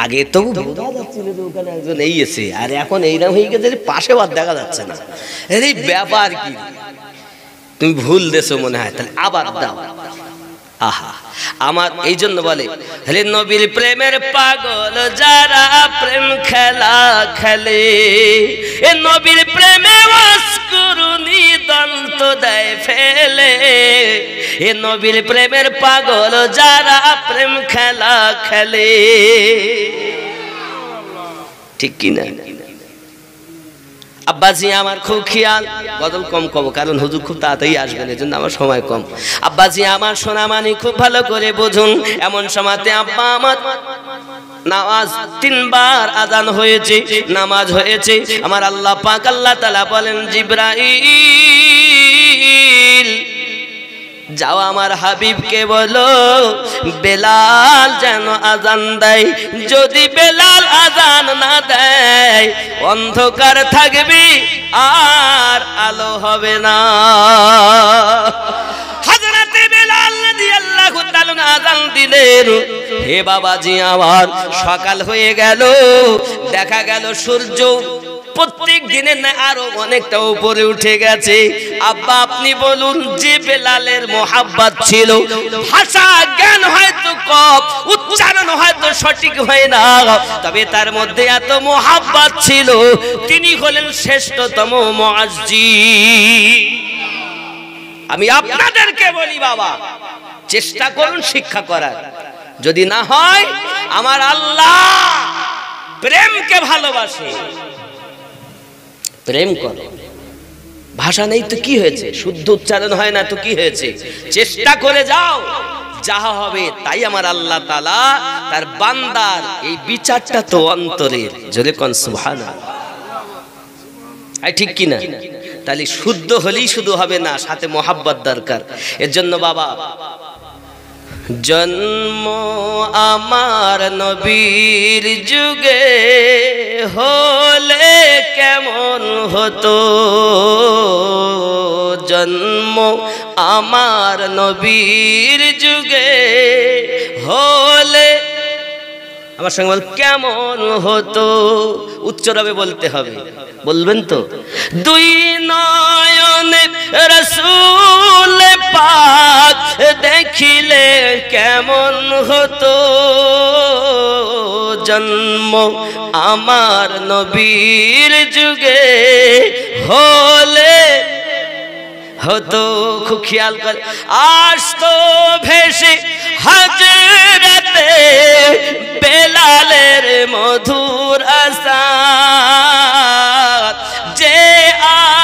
আগে তো বোঝা যাচ্ছিল যে ওখানে একজন এই এসে, আর এখন এইরকম হয়ে গেছে পাশেও আর দেখা যাচ্ছে না। এই ব্যাপার কি? তুমি ভুল দেছো মনে হয়, তাহলে আবার দাও। আহা, আমার এই জন্য বলে হে নবীর প্রেমের পাগল যারা প্রেম খেলা খেলে, এ নবীর প্রেমে অস্কুরুনি দন্ত দেয় ফেলে। এ নবীর প্রেমের পাগল যারা প্রেম খেলা খেলে, ঠিক কিনা? আব্বাজি আমার খুব খেয়াল, গজল কম কম, কারণ হুজুর খুব তাড়াতাড়ি আসবেন, এই জন্য আমার সময় কম। আব্বাজি আমার সোনামানি খুব ভালো করে বুঝুন। এমন সময়তে আব্বা আমার নামাজ 3 বার আযান হয়েছে, নামাজ হয়েছে। আমার আল্লাহ পাক আল্লাহ তাআলা বলেন, জিবরাইল যাও আমার হাবিবকে বলো বেলাল যেন আযান দেয়। যদি বেলাল আযান না দেয়, অন্ধকার থাকবে আর আলো হবে না। হযরতে বেলাল রাদিয়াল্লাহু তাআলা আযান দিলেন। হে বাবাজি আমার, সকাল হয়ে গেল, দেখা গেল সূর্য প্রত্যেক দিনের না আরো অনেকটা উপরে উঠে গেছে। আব্বা আপনি বলুন, যে বেলালের মোহাব্বত ছিল, ভাষা জ্ঞান হয়তো কম, উচ্চারণ হয়তো সঠিক হয় না, তবে তার মধ্যে এত মোহাব্বত ছিল, তিনি হলেন শ্রেষ্ঠতম মুয়াজ্জিন। আমি আপনাদেরকে বলি বাবা, চেষ্টা করুন শিক্ষা করার, যদি না হয় আমার আল্লাহ প্রেমকে ভালোবাসে, প্রেম করো। ভাষা নেই তো কি হয়েছে, শুদ্ধ উচ্চারণ হয় না তো কি হয়েছে, চেষ্টা করে যাও, যাহা হবে তাই আমার আল্লাহ তাআলা তার বান্দার এই বিচারটা তো অন্তরের, জোরে কোন সুবহানাল্লাহ। ঠিক কিনা? তাহলে শুদ্ধ হলেই শুধু হবে না, সাথে মহাব্বত দরকার। এর জন্য বাবা, জন্ম আমার নবীর যুগে হলে কেমন হতো, জন্ম আমার নবীর যুগে হলে, আমার সঙ্গে বল, কেমন হতো। উচ্চরবে বলতে হবে, বলবেন তো? দুই নয়নে রাসূল পাক দেখিলে কেমন হতো, জন্ম আমার নবীর যুগে হলে হতো। খুব খেয়াল করে, আসতো ভেসে হযরতে বেলালের মধুর আযান, যে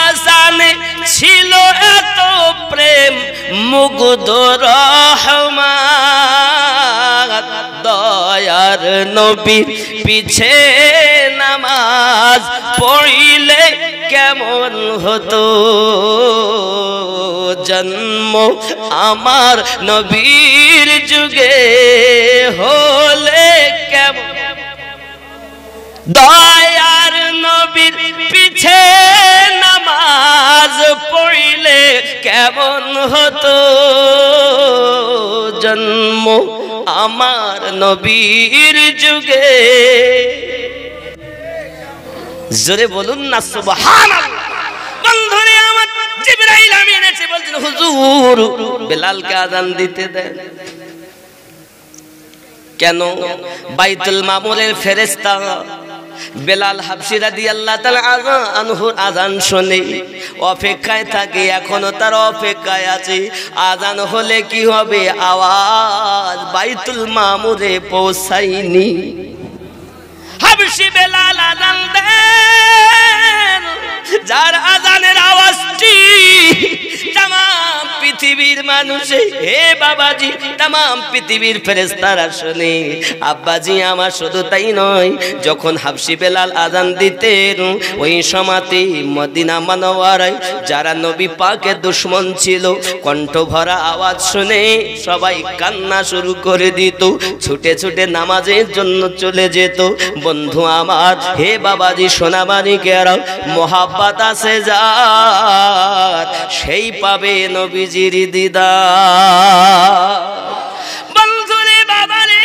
আযানে ছিল এত প্রেম মুগ্ধ রহমান, দয়ার নবীর পিছে নামাজ পড়িলে কেমন হতো, জন্ম আমার নবীর যুগে হলে কেমন, দয়ার নবীর পিছে নামাজ পড়িলে কেমন হতো, জন্ম আমার নবীর যুগে। জোরে বলুন না সুবহানাল্লাহ। বন্ধুরে আমার, জিবরাইল আমিন এসে বলছেন, হুজুর বেলালকে আযান দিতে দেন। কেন? বাইতুল মামুরের ফেরেশতা বেলাল হাবশী রাদিয়াল্লাহু তাআলা আনহুর আযান শুনে অপেক্ষায় থাকে, এখনো তার অপেক্ষায় আছে। আযান হলে কি হবে? আওয়াজ বাইতুল মামুরে পৌঁছায়নি। হাবশী বেলাল আযান দেন, যার আযানের আওয়াজটি तमाम পৃথিবীর মানুষে, হে বাবাজি, तमाम পৃথিবীর ফেরেশতারা শুনে। আব্বাজি আমার শুধু তাই নয়, যখন হাবশী বেলাল আযান দিতেন ওই সময়তে মদিনা মুনাওয়ারায় যারা নবী পাকের দুশমন ছিল, কণ্ঠ ভরা আওয়াজ শুনে সবাই কান্না শুরু করে দিত, ছুটে ছুটে নামাজের জন্য চলে যেত। বন্ধু আমার, হে বাবাজি সোনামানিকেরা, মোহাব্বত আছে যার, সেই পাবে নবীজির দিদার। বন্ধুরে বাবারে,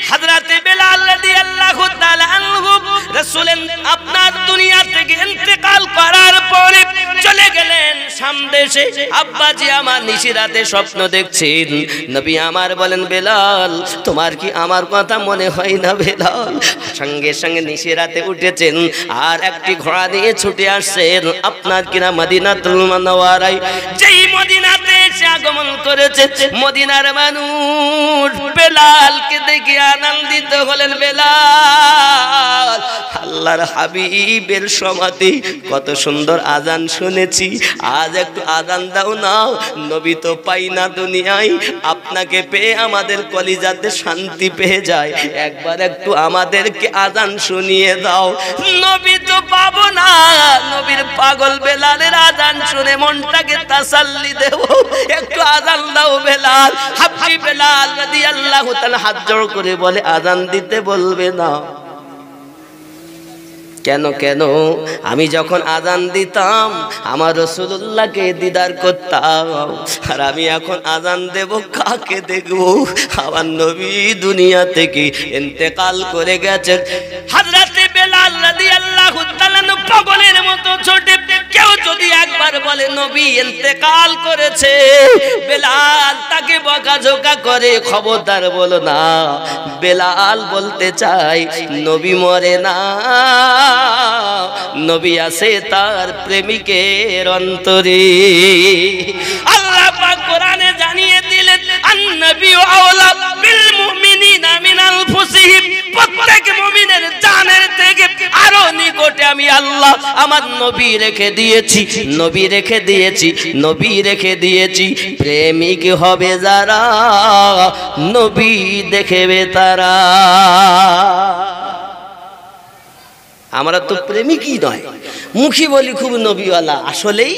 হযরতে বেলাল রাদিয়াল্লাহু তাআলা আনহু রাসূলের আপনার দুনিয়া থেকে ইন্তেকাল করার পরে চলে গেলেন সামদেশে। আব্বাজি আমার নিশিরাতে স্বপ্ন দেখছেন, নবী আমার বলেন, বেলাল তোমার কি আমার কথা মনে হয় না? বেলাল সঙ্গে সঙ্গে নিশিরাতে উঠেছেন আর একটি ঘোড়া নিয়ে ছুটে আসছেন আপনার কিনা মদিনাতুল মুনাওয়ারায়। যেই মদিনাতে এসে আগমন করেছে, মদিনার মানুষ বেলালকে দেখে আনন্দিত হলেন। বেলাল, আল্লাহর হাবিবের সমাতে কত সুন্দর আযান শুনেছি, আজ একটু আযান দাও না। নবী তো পাই না দুনিয়ায়, আপনাকে পেয়ে আমাদের কলিজাতে শান্তি পেয়ে যায়, একবার একটু আমাদেরকে আযান শুনিয়ে দাও। নবী তো পাবো না, নবীর পাগল বেলালের আযান শুনে মনটাকে তাসাল্লি দেব, একটু আযান দাও বেলাল। হাবশী বেলাল রাদিয়াল্লাহু তাআলা হাত জোড় করে বলে, আযান দিতে বলবে না কেন? কেন? আমি যখন আযান দিতাম আমার রাসূলুল্লাহকে দিদার করতাম, আর আমি এখন আযান দেব কাকে দেখব? আমার নবী দুনিয়া থেকে ইন্তেকাল করে গেছেন। হযরতে বেলাল রাদিয়াল্লাহু তাআলা পাগলের মতো ছোটে, কেউ যদি একবার বলে নবী ইন্তেকাল করেছে, বেলাল তাকে বকাঝকা করে, খবরদার বলো না। বেলাল বলতে চাই, নবী মরে না, নবী আছে তার প্রেমিকের অন্তরে। আল্লাহ পাক কোরআনে জানিয়ে দিলেন, আন-নবী আওলা বিল মুমিনিনা মিন আনফুসিহিম, প্রত্যেক মুমিনের জানের থেকে আরো নিকটে আমি আল্লাহ আমার নবী রেখে দিয়েছি, নবী রেখে দিয়েছি, নবী রেখে দিয়েছি। প্রেমিক হবে যারা নবী দেখবে তারা। আমরা তো প্রেমিকই নয়, মুখী বলি খুব নবীওয়ালা, আসলেই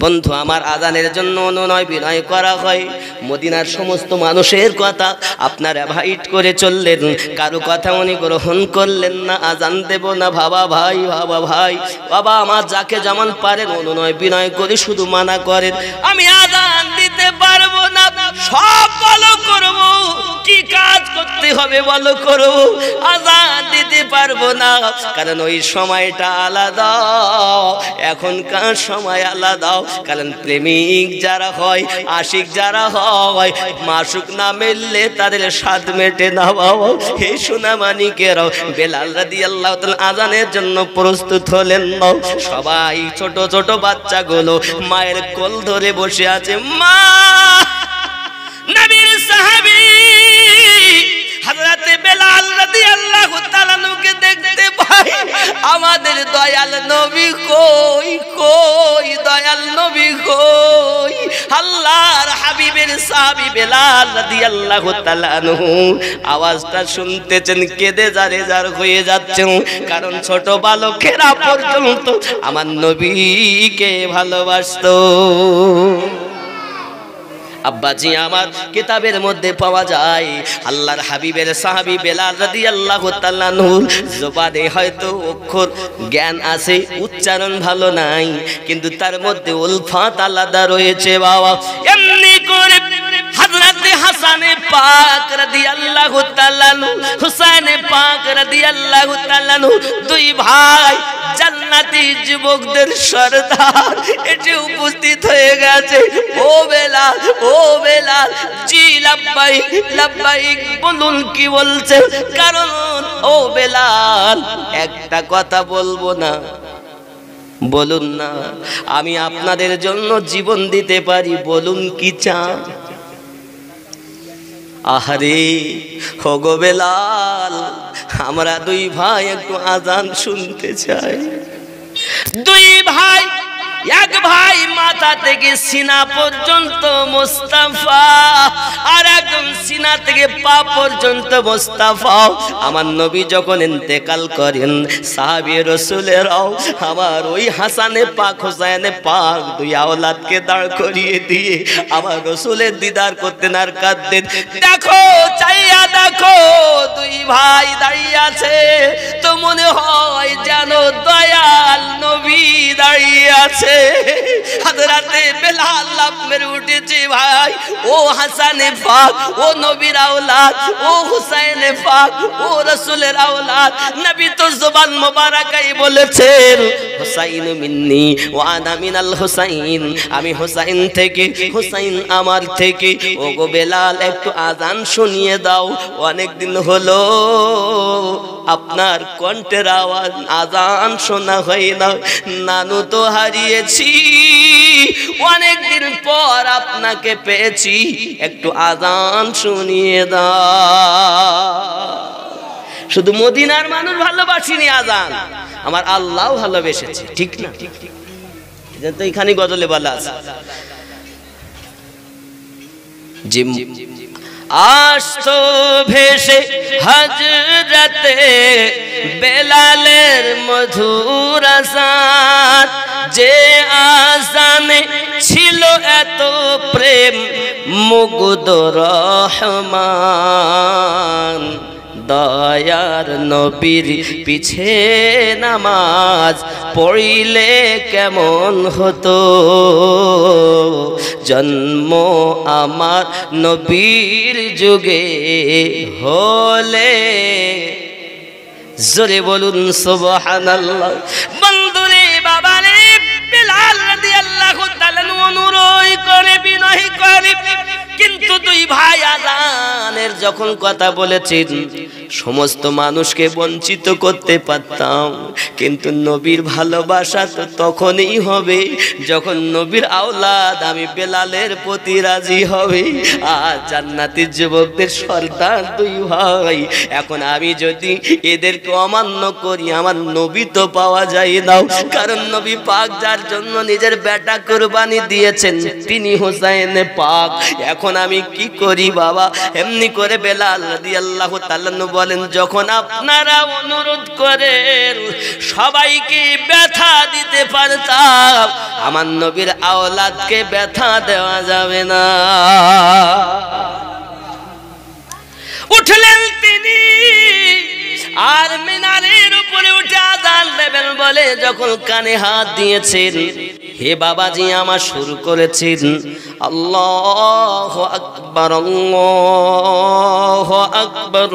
বন্ধু আমার আজানের জন্য অনুনয় বিনয় করা হয়। মদিনার সমস্ত মানুষের কথা আপনারা অ্যাভয়েড করে চললেন, কারো কথা উনি গ্রহণ করলেন না। আজান দেব না বাবা ভাই, বাবা ভাই, বাবা আমার যাকে যেমন পারেন অনুনয় বিনয় করে শুধু মানা করেন। আমি আজান দিতে পারবো না, সব বলো করব, কি কাজ করতে হবে বলো করব, আজান দিতে পারবো না, কারণ ওই সময়টা আলাদা, এখনকার সময় আলাদা। কারণ প্রেমিক যারা হয়, আশিক যারা হয়, মাসুক না মিললে তাদের স্বাদ মেটে না বাবা। হে সোনা মানিকেরাও, বেলাল রাদিয়াল্লাহু তাআলা আজানের জন্য প্রস্তুত হলেন। সবাই ছোট ছোট বাচ্চাগুলো মায়ের কোল ধরে বসে আছে। মা নবীর সাহাবী হযরতে বেলাল রাদিয়াল্লাহু তাআলা নুকে দেখতে পাই, আমাদের দয়াল নবী কই, কই দয়াল নবী কই? আল্লাহর হাবিবের সাহাবী বেলাল রাদিয়াল্লাহু তাআলা আনহু আওয়াজটা শুনতেছেন, কেঁদে জারে জার হয়ে যাচ্ছেন। কারণ ছোট বালকেরা পর্যন্ত আমার নবীকে ভালোবাসতো। আব্বাজি আমার কিতাবের মধ্যে পাওয়া যায় আল্লাহর হাবিবের সাহাবী বেলাল রাদিয়াল্লাহু তাআলা আনহু জবানে হয়তো অক্ষর জ্ঞান আছে, উচ্চারণ ভালো নাই, কিন্তু তার মধ্যে উলফাত আলাদা রয়েছে বাবা। এমনি করে হযরতে হাসানে পাক রাদিয়াল্লাহু তাআলা আনহু, হুসাইনে পাক রাদিয়াল্লাহু তাআলা আনহু, দুই ভাই জান্নাতি যুবকদের সরদার এসে উপস্থিত হয়ে গেছে। ও বেলাল, ও বেলাল, জি লাব্বাইক লাব্বাইক, বলুন কি বলছেন? কারণ ও বেলাল একটা কথা বলবো না, বলুন না, আমি আপনাদের জন্য জীবন দিতে পারি, বলুন কি চান? আহারে হোগো বেলাল, আমরা দুই ভাই একটু আজান শুনতে চাই। দুই ভাই, এক ভাই মাথা থেকে সিনা পর্যন্ত মুস্তাফা, আর একজন সিনা থেকে পা পর্যন্ত মুস্তাফা। আমার নবী যখন ইন্তেকাল করেন, সাহাবী রাসূলেরাও আমার ওই হাসানে পাক হুসাইনে পাক দুই আওলাদকে দাঁড় করিয়ে দিয়ে আমার রাসূলের দিদার করতেন আর কাঁদতেন। দেখো, চাইয়া দেখো, দুই ভাই দাঁড়িয়ে আছে, তো মনে হয় যেন দয়াল নবী দাঁড়িয়ে আছে। হযরতে বেলাল লাফ মেরে উঠেছে, ভাই ও হাসানে পাক, ও নবীর আওলাদ, ও হুসাইনে পাক, ও রাসূলের আওলাদ। নবী তো জবান মোবারকাই বলেছেন, হুসাইন মিন্নি ওয়া আনা মিনাল হুসাইন, আমি হুসাইন থেকে, হুসাইন আমার থেকে। ও গো বেলাল, একটু আজান শুনিয়ে দাও, অনেক দিন হলো আপনার কণ্ঠের আওয়াজ, আজান শোনা হয় না। নানু তো হারিয়েছি, অনেক দিন পর আপনাকে পেয়েছি, একটু আজান শুনিয়ে দাও। শুধু মদিনার মানুষ ভালোবাসিনি আজান, আমার আল্লাহ ভালোবেসেছে, ঠিক না? তো এখানে গজলে বলা আছে, জিম আসতো ভেসে হযরতে বেলালের মধুর আযান, যে আযানে ছিল এত প্রেম মুগ্ধ রহমান। দয়ার নবীর পিছে নামাজ পড়িলে কেমন হতো, জন্ম আমার নবীর যুগে হলে। জোরে বলুন সুবহানাল্লাহ। বন্ধুরে বাবারে, বেলাল রাদিয়াল্লাহু তাআলা অনুরোধ করে, বিনয় করে, কিন্তু দুই ভাই আজানের যখন কথা বলেছেন, সমস্ত মানুষকে বঞ্চিত করতে পারতাম, কিন্তু নবীর ভালোবাসা তো তখনই হবে যখন নবীর আওলাদ আমি বেলালের প্রতি রাজি হবে। আর জান্নাতের যুবকদের সর্দার দুই ভাই, এখন আমি যদি এদেরকে অমান্য করি আমার নবী তো পাওয়া যায় না। কারণ নবী পাক যার জন্য নিজের বেটা কুরবানি দিয়েছেন তিনি হোসাইন পাক। এখন আমি কি করি বাবা? এমনি করে বেলাল রাদিয়াল্লাহু তাআলা বলেন, যখন আপনারা অনুরোধ করেন সবাইকে ব্যথা দিতে পারতাম, আমার নবীর আওলাদকে ব্যথা দেওয়া যাবে না। উঠলেন তিনি আর মিনারের উপরে উঠে আযান দেবেন বলে যখন কানে হাত দিয়েছেন, হে বাবাজি আমার শুরু করেছেন আল্লাহু আকবার আল্লাহু আকবার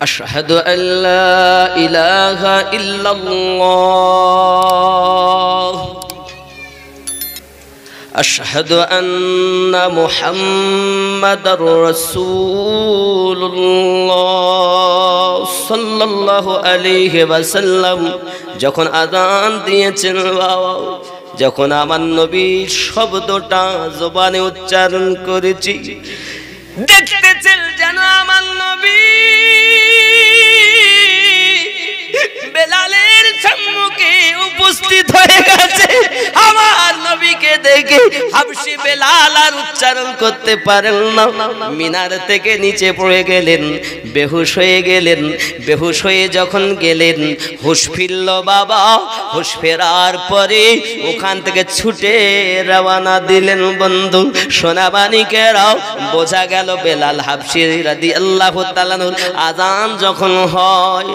আশহাদু আল্লা ইলাহা ইল্লাল্লাহ আশহাদু আন্না মুহাম্মাদার রাসূলুল্লাহ সাল্লাল্লাহু আলাইহি ওয়াসাল্লাম যখন আযান দিয়েছেন বাবা, যখন আমার নবীর শব্দটা জবানে উচ্চারণ করেছি, দেখতেছেন যেন আমার নবী বেলালের সম্মুখে উপস্থিত হয়ে গেছে। আমার নবীকে দেখে হাবশী বেলাল আর উচ্চারণ করতে পারেন না, মিনার থেকে নিচে পড়ে গেলেন, বেহুশ হয়ে গেলেন। বেহুশ হয়ে যখন গেলেন হুঁশ ফিরল বাবা। হুঁশ ফেরার পরে ওখান থেকে ছুটে রওনা দিলেন বন্ধু সোনাবানিকেরাও। বোঝা গেল বেলাল হাবশী রাদিয়াল্লাহু তাআলা আযান যখন হয়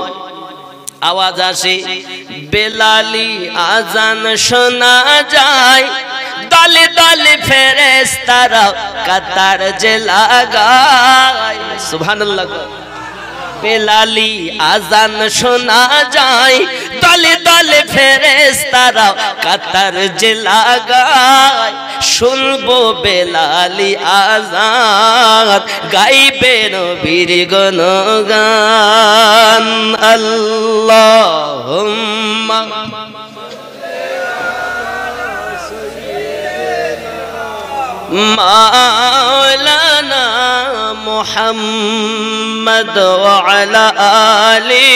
আওয়াজ আসে, বেলালি আযান শোনা যায়, দলে দলে ফেরেশতারা কাতার যে লাগায়। সুবহানাল্লাহ। বেলালি আযান শোনা যায়, দলে দলে ফেরেশতারা কাতার যে লাগায়। শুনবো বেলালি আযান, গাইবে নবীর গুণগান। আল্লাহুম্মা মাওলানা মুহাম্মদ ওয়া আলা আলি।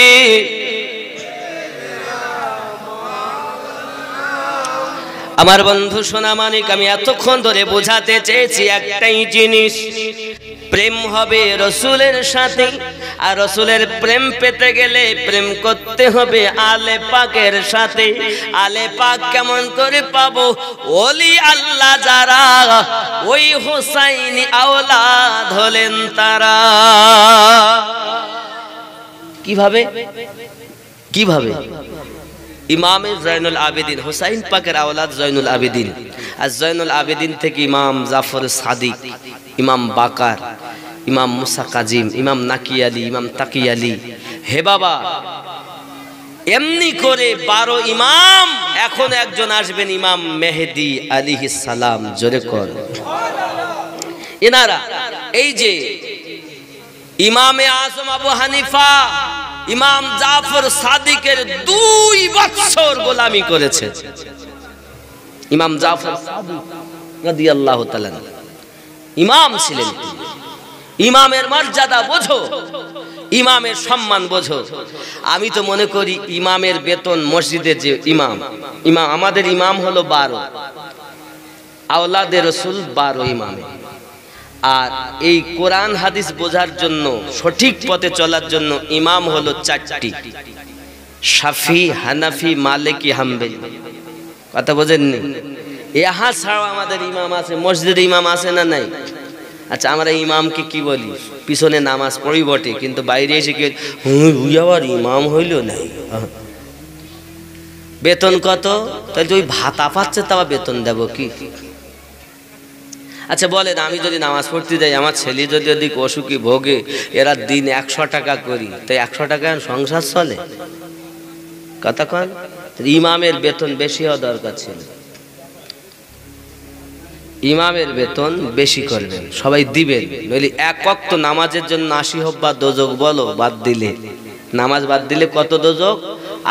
আমার বন্ধু সোনামানিক, আমি এতক্ষণ ধরে বোঝাতে চেয়েছি একটাই জিনিস, প্রেম হবে রসুলের সাথে। আর রসুলের প্রেম পেতে গেলে প্রেম করতে হবে আলে পাকের সাথে। আলে পাক কেমন করে পাবো? ওলি আল্লাহ যারা, ওই হোসাইনি আওলাদ হলেন তারা। কিভাবে কিভাবে? ইমামে জয়নুল আবেদিন হুসাইন পাকের আওলাদ জয়নুল আবেদিন, আর জয়নুল আবেদিন থেকে ইমাম জাফর সাদিক, ইমাম বাকার, ইমাম মুসা কাজিম, ইমাম নাকি আলী, ইমাম তাকি আলী। হে বাবা, এমনি করে 12 ইমাম। এখন একজন আসবেন ইমাম মেহেদি আলাইহিস সালাম। জোরে কর। এনারা এই যে ইমামে আজম আবু হানিফা, ইমাম জাফর সাদিকের 2 বছর গোলামি করেছে। ইমাম জাফর সাদিক রাদিয়াল্লাহু তাআলা ইমাম ছিলেন। ইমামের মর্যাদা বোঝো, ইমামের সম্মান বোঝো। আমি তো মনে করি ইমামের বেতন, মসজিদের যে ইমাম, আমাদের ইমাম হলো 12, আওলাদে রাসূল 12 ইমামে। আর এই কোরআন হাদিস বোঝার জন্য, সঠিক পথে চলার জন্য ইমাম হলো 4টি, শাফি, হানাফি, মালিকি, হাম্বলি। কথা বোঝেননি? ইহা ছাড়াও আমাদের ইমাম আছে, মসজিদে ইমাম আছে না নাই? আচ্ছা, আমরা ইমামকে কি বলি? পিছনে নামাজ পড়ি বটে, কিন্তু বাইরে এসে কি আবার ইমাম হইল নাই। বেতন কত? তাহলে ওই ভাতা পাচ্ছে, তা বেতন দেব কি? আচ্ছা বলেন, আমি যদি নামাজ পড়তে যাই, আমার ছেলে যদি ওদিক অসুখী ভোগে, এরা দিন 100 টাকা করি, তাই 100 টাকা সংসার চলে? কথা কন। ইমামের বেতন বেশি হওয়া দরকার ছিল। ইমামের বেতন বেশি করবেন, সবাই দিবেন, নইলে এক ওয়াক্ত নামাজের জন্য 80 হব্বা দোজক বলো বাদ দিলে, নামাজ বাদ দিলে কত দোজক?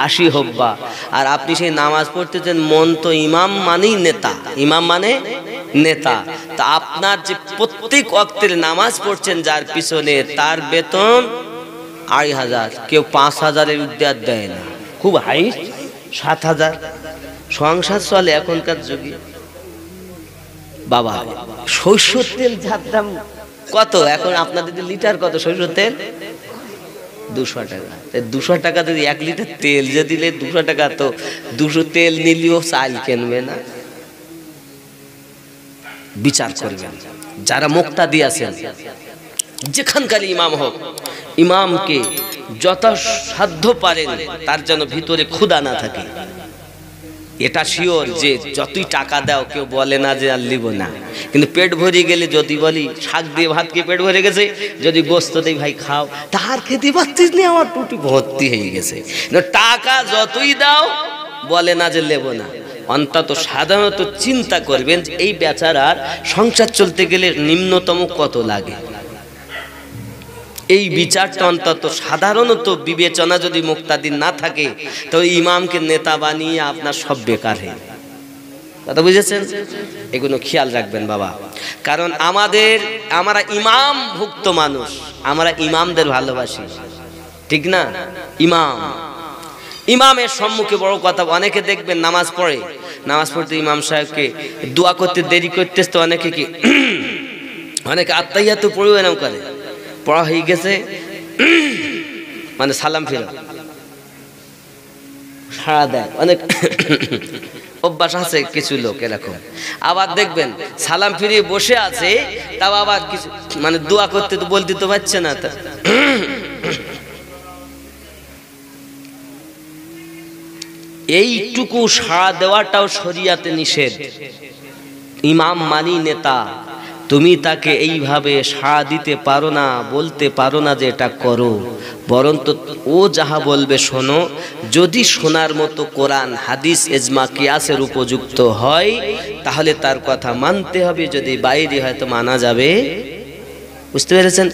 80 হব্বা। আর আপনি সেই নামাজ পড়তেছেন, মন তো ইমাম মানেই নেতা, ইমাম মানে নেতা। তা আপনার যে প্রত্যেক ওয়াক্তের নামাজ পড়ছেন যার পিছনে, তার বেতন 2,500, কেউ 5,000-এর উদ্যার দেয় না, খুব হাই 7,000। সংসার চলে এখনকার যুগে। বাবা সরষের তেল যার দাম কত এখন আপনাদের লিটার কত সরষের তেল? 200 টাকা। 200 টাকা যদি 1 লিটার তেল যে দিলে 200 টাকা, তো 200 তেল নিলেও চাল কিনবে না। বিচার করবেন যারা মুক্তাদি আছেন, যেখানকার ইমাম হোক, ইমামকে যথাসাধ্য পারেন তার যেন ভিতরে ক্ষুধা না থাকে। এটা শিওর যে যতই টাকা দাও কেউ বলে না যে আর লিব না, কিন্তু পেট ভরে গেলে যদি বলি শাক দিয়ে ভাত খেয়ে পেট ভরে গেছে, যদি গোস্ত দেই ভাই খাও, তার খেতে পাচ্ছিস না, আমার টুটি ভর্তি হয়ে গেছে। টাকা যতই দাও বলে না যে লেব না। অন্তত সাধারণত চিন্তা করবেন যে এই বেচারার সংসার চলতে গেলে নিম্নতম কত লাগে। এই বিচারটা অন্তত সাধারণত বিবেচনা যদি মুক্তাদির না থাকে, তো ইমামকে নেতা বানিয়ে আপনার সব বেকার হয়ে, কথা বুঝেছেন? এগুলো খেয়াল রাখবেন বাবা। কারণ আমরা ইমাম ভুক্ত মানুষ, আমরা ইমামদের ভালোবাসি, ঠিক না? ইমামের সম্মুখে বড় কথা। অনেকে দেখবেন নামাজ পড়তে ইমাম সাহেবকে দোয়া করতে দেরি করতেছে, তো অনেকে আত্মাইয়াত পড়েও এরকম করে, পড়া হয়ে গেছে মানে সালাম ফেরা সাড়া দেয়, অনেক অভ্যাস আছে কিছু লোক এরকম। আবার দেখবেন সালাম ফিরিয়ে বসে আছে, তাও আবার কিছু মানে দোয়া করতে তো বলতে তো পারছে না, এইটুকু সাড়া দেওয়াটাও শরিয়াতে নিষেধ। ইমাম মানি নেতা, তুমি তাকে এইভাবে সাড়া দিতে পারো না, বলতে পারো না যে এটা করো, বরং তো ও যাহা বলবে শোনো। যদি শোনার মতো কোরআন হাদিস ইজমা কিয়াসের উপযুক্ত হয় তাহলে তার কথা মানতে হবে, যদি বাইরে হয় তো মানা যাবে। বুঝতে পেরেছেন?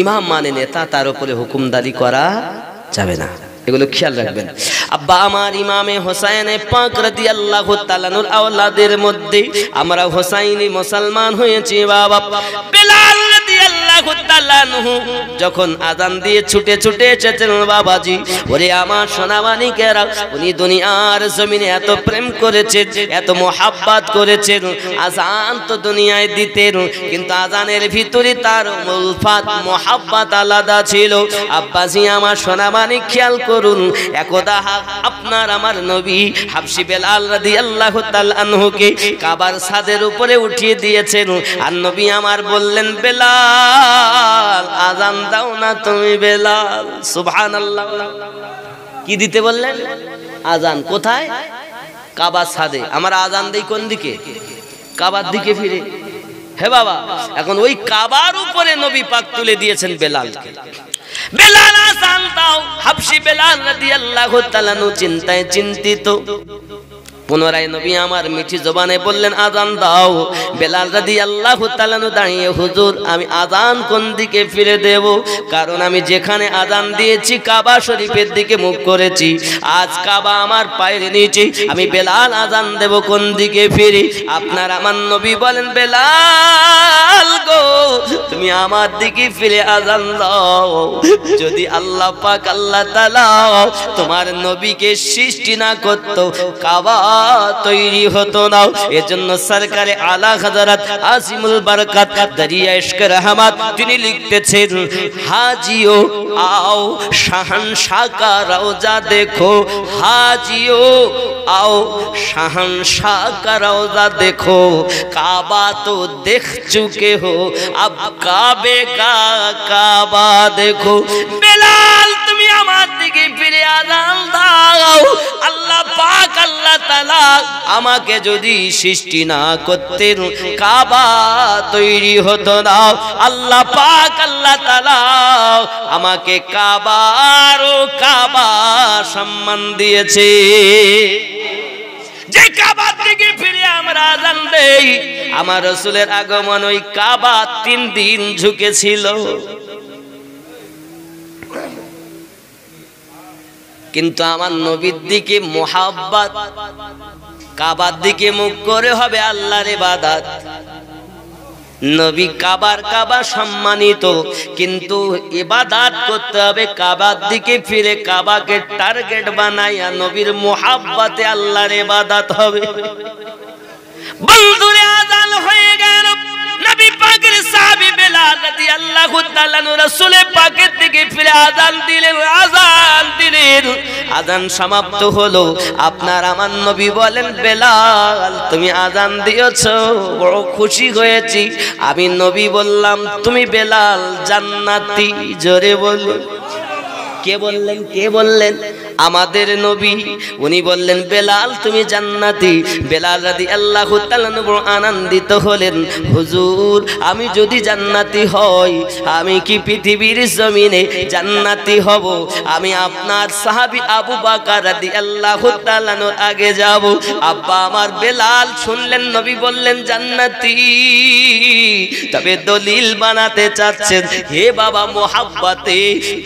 ইমাম মানে নেতা, তার উপরে হুকুমদারি করা যাবে না, এগুলো খেয়াল রাখবেন। আব্বা আমার ইমামে হোসাইনে পাক রাদিয়াল্লাহু তাআলা আনহুর আওলাদের মধ্যে আমরা হোসাইনি মুসলমান হয়েছি বাবা। বেলাল রাদিয়াল্লাহু তাআলা আনহু যখন আযান দিয়ে ছুটে ছুটে এসেছেন বাবাজি, ওরে আমার সোনামানিকেরা, উনি দুনিয়ার জমিনে এত প্রেম করেছেন, এত মোহাব্বত করেছেন। আযান তো দুনিয়ায় দিতেন, কিন্তু আযানের ভিতরে তার উলফাত মোহাব্বত আলাদা ছিল। আব্বাজি আমার সোনামানিক খেয়াল করুন, একদা আপনার আমার নবী হাবশী বেলাল রাদিয়াল্লাহু তাআলা আনহুকে কাবার ছাদের উপরে উঠিয়ে দিয়েছেন। আর নবী আমার বললেন, বেলাল আযান দাও না তুমি। বেলাল সুবহানাল্লাহ, কি দিতে বললেন? আযান। কোথায়? কাবার ছাদে। আমার আযান দেই কোন দিকে? কাবার দিকে ফিরে। হে বাবা, এখন ওই কাবার উপরে নবী পাক তুলে দিয়েছেন বেলালকে। বেলাল আযান দাও। হাবশী বেলাল রাদিয়াল্লাহু তাআলা চিন্তায় চিন্তিত। পুনরায় নবী আমার মিঠি জবানে বললেন, আযান দাও। বেলাল রাদিয়াল্লাহু তাআলা দাঁড়িয়ে, হুজুর আমি আযান কোন দিকে ফিরে দেব? কারণ আমি যেখানে আযান দিয়েছি কাবা শরীফের দিকে মুখ করেছি, আজ কাবা আমার পায়ের নিচে, আমি বেলাল আযান দেব কোন দিকে ফিরে? আপনার আমার নবী বলেন, বেলাল গো তুমি আমার দিকে ফিরে আযান দাও। যদি আল্লাহ পাক আল্লাহ তাআলা তোমার নবীকে সৃষ্টি না করত, কাবা তৈরি হতো না। এজন্য সরকারে আলা হযরত আসিমুল বারাকাত দরিয়া ইশক রহমত তিনি লিখতেছেন, হাজিও आओ शहंशाह का रौजा देखो, हाजियो आओ शहंशाह का रौजा देखो, काबा तो देख चुके हो अब काबे का काबा देखो। बेलाल তুমি আমার দিকে ফিরে আযান দাও। আল্লাহ পাক আল্লাহ তাআলা আমাকে যদি সৃষ্টি না করতেন, কাবা তৈরি হতো না। আল্লাহ পাক আল্লাহ তাআলা আমাকে কাবার ও কাবা সম্মান দিয়েছে। যে কাবার দিকে ফিরে আমরা আযান দেই, আমার রাসূলের আগমন ওই কাবা 3 দিন ঝুঁকেছিল। কিন্তু আমার নবীর দিকে মোহাব্বত, কাবার দিকে মুখ করে হবে আল্লাহর ইবাদত। নবী কাবা সম্মানিত, কিন্তু ইবাদত করতে হবে কাবার দিকে ফিরে, কাবাকে টার্গেট বানাইয়া নবীর মোহাব্বতে আল্লাহর ইবাদত হবে। বন্ধুরে আযান হয়ে গেল, নবী পাকের সাহাবী বেলাল রাদিয়াল্লাহু তাআলা রাসূল পাকের দিকে ফিরে আযান দিলেন। আযান সমাপ্ত হলো। আপনার আমার নবী বলেন, বেলাল তুমি আযান দিয়েছো, বড় খুশি হয়েছি। আমি নবী বললাম, তুমি বেলাল জান্নাতি। জোরে বলো। কে বললেন? কে বললেন? আমাদের নবী। উনি বললেন, বেলাল তুমি জান্নাতি। বেলাল রাদিয়াল্লাহু তাআলা বড় আনন্দিত হলেন, হুজুর আমি যদি জান্নাতি হই, আমি কি পৃথিবীর জমিনে জান্নাতি হব? আমি আপনার সাহাবী আবু বকর রাদিয়াল্লাহু তাআলা আগে যাব। আব্বা আমার বেলাল শুনলেন নবী বললেন জান্নাতি, তবে দলিল বানাতে চাচ্ছেন। হে বাবা, মোহাব্বতে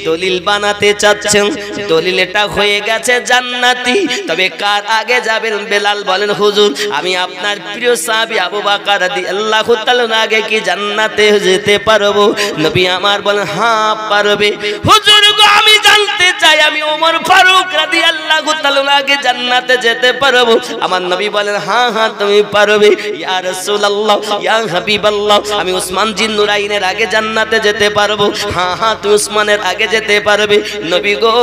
দলিল বানাতে চাচ্ছেন। দলিল এটা হয়ে গেছে জান্নাতি, তবে কার আগে যাবেন? বেলাল বলেন, হুজুর আমি আপনার প্রিয় সাহাবী আবু বকর রাদিয়াল্লাহু তাআলা আগে কি জান্নাতে যেতে পারবো? নবী আমার বলেন, হ্যাঁ পারবে। হুজুর গো, আমি জানতে চাই আমি ওমর ফারুক রাদিয়াল্লাহু তাআলা আগে জান্নাতে যেতে পারবো? আমার নবী বলেন, হ্যাঁ হ্যাঁ তুমি পারবে। ইয়া রাসূলুল্লাহ, ইয়া হাবিবাল্লাহ, আমি উসমান জিন নুরাইনের আগে জান্নাতে যেতে পারবো? হ্যাঁ হ্যাঁ তুমি উসমানের আগে যেতে পারবে। নবী গো,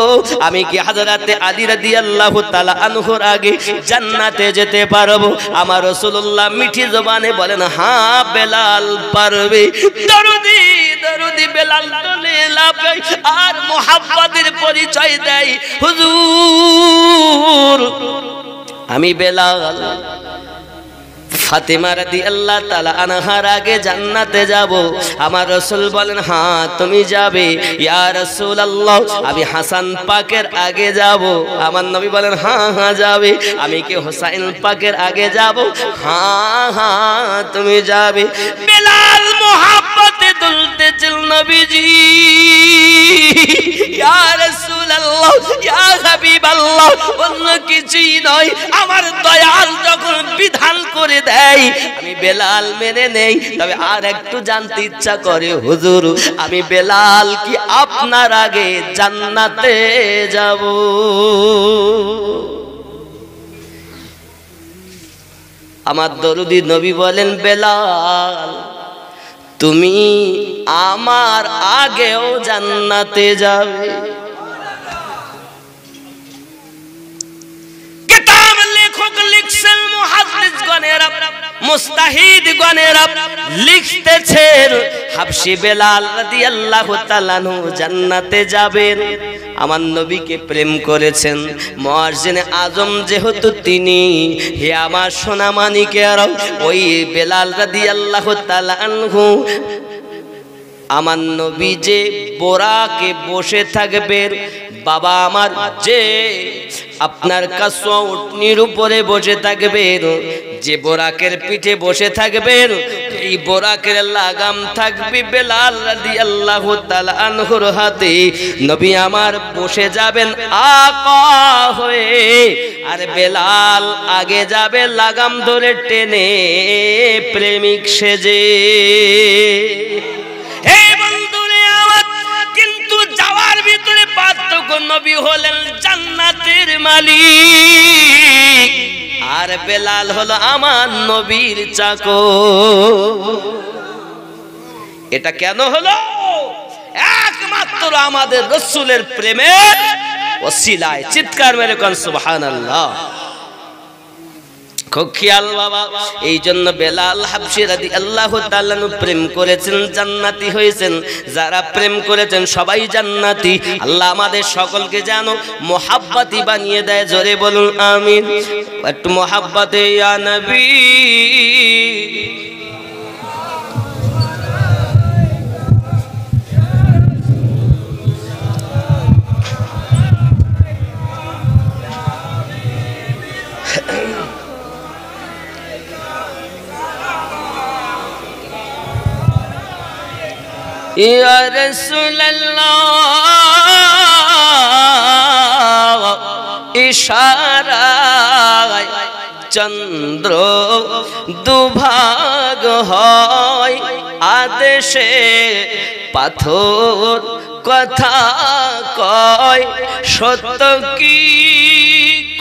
আমি কি হযরতে আলী রাদিয়াল্লাহু তাআলা আনহুর আগে জান্নাতে যেতে পারবো? আমার রাসূলুল্লাহ মিঠি জবানে বলেন, হ্যাঁ বেলাল পারবে। দরুদি দরুদি বেলাল বলে লাফায় আর মোহাব্বতের পরিচয় দেয়, হুজুর আমি বেলাল ফাতেমা রাদিয়াল্লাহু তাআলা আনহার আগে জান্নাতে যাব। আমার রাসূল বলেন, হ্যাঁ তুমি যাবে। ইয়া রাসূলুল্লাহ, আমি হাসান পাকের আগে যাব। আমার নবী বলেন, হ্যাঁ হ্যাঁ যাবে। আমি কি হোসাইন পাকের আগে যাব? হ্যাঁ হ্যাঁ তুমি যাবে। বেলাল মোহাব্বতে দুলতেছিল নবীজি। ইয়া রাসূলুল্লাহ, ইয়া হাবিবাল্লাহ, অন্য কিছুই নয়, আমার দয়াল যখন বিধান করে দেয় আমি বেলাল মেনে নেই। তবে আর একটু জানতে ইচ্ছা করে, হুজুর আমি বেলাল কি আপনার আগে জান্নাতে যাব? আমার দরুদি নবী বলেন, বেলাল তুমি আমার আগেও জান্নাতে যাবে। কিতাব লেখক লিখছেন, মুহাদ্দিস গণেরা, মুস্তাহিদ গণেরা লিখতেছেন, হাবশী বেলাল রাদিয়াল্লাহু তাআলা জান্নাতে যাবেন। আমার নবীকে প্রেম করেছেন, মুয়াজ্জিনে আজম যেহেতু তিনি। হে আমার সোনা মানিকেরা, ওই বেলাল রাদিয়াল্লাহু তাআলা আনহু আমার নবী যে বোরাকে বসে থাকবেন, বাবা আমার যে আপনার কাসওয়া উটনির উপরে বসে থাকবেন, যে বোরাকের পিঠে বসে থাকবেন, এই বোরাকের লাগাম থাকবে বেলাল রাদিয়াল্লাহু তাআলা আনহুর হাতে। নবী আমার বসে যাবেন আকা হয়ে, আর বেলাল আগে যাবে লাগাম ধরে টেনে প্রেমিক সেজে। হে বন্ধুরে আমার, কিন্তু যাওয়ার ভিতরে পার্থক্য, নবী হলেন জান্নাতের মালিক, আর বেলাল হলো আমার নবীর চাকর। এটা কেন হলো? একমাত্র আমাদের রাসূলের প্রেমের ওসিলায়। চিৎকার মেরে কোন সুবহানাল্লাহ। খুব খেয়াল বাবা, এই জন্য বেলাল হাবশী রাদিয়াল্লাহু তাআলা প্রেম করেছেন, জান্নাতি হয়েছেন। যারা প্রেম করেছেন সবাই জান্নাতি। আল্লাহ আমাদের সকলকে যেন মোহাব্বতি বানিয়ে দেয়। জোরে বলুন আমিন। একটু মোহাব্বতে ইয়া নবী। ইয়া রাসূলুল্লাহ ইশারায় চন্দ্র দুভাগ হয়, আদেশে পাথর কথা কয়, সত্য কি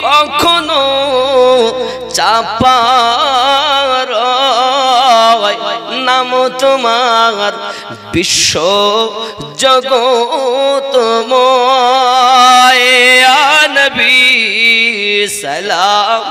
কখনো চাপার নাম তোমার বিশ্ব জগতময়। ইয়া নবী সালাম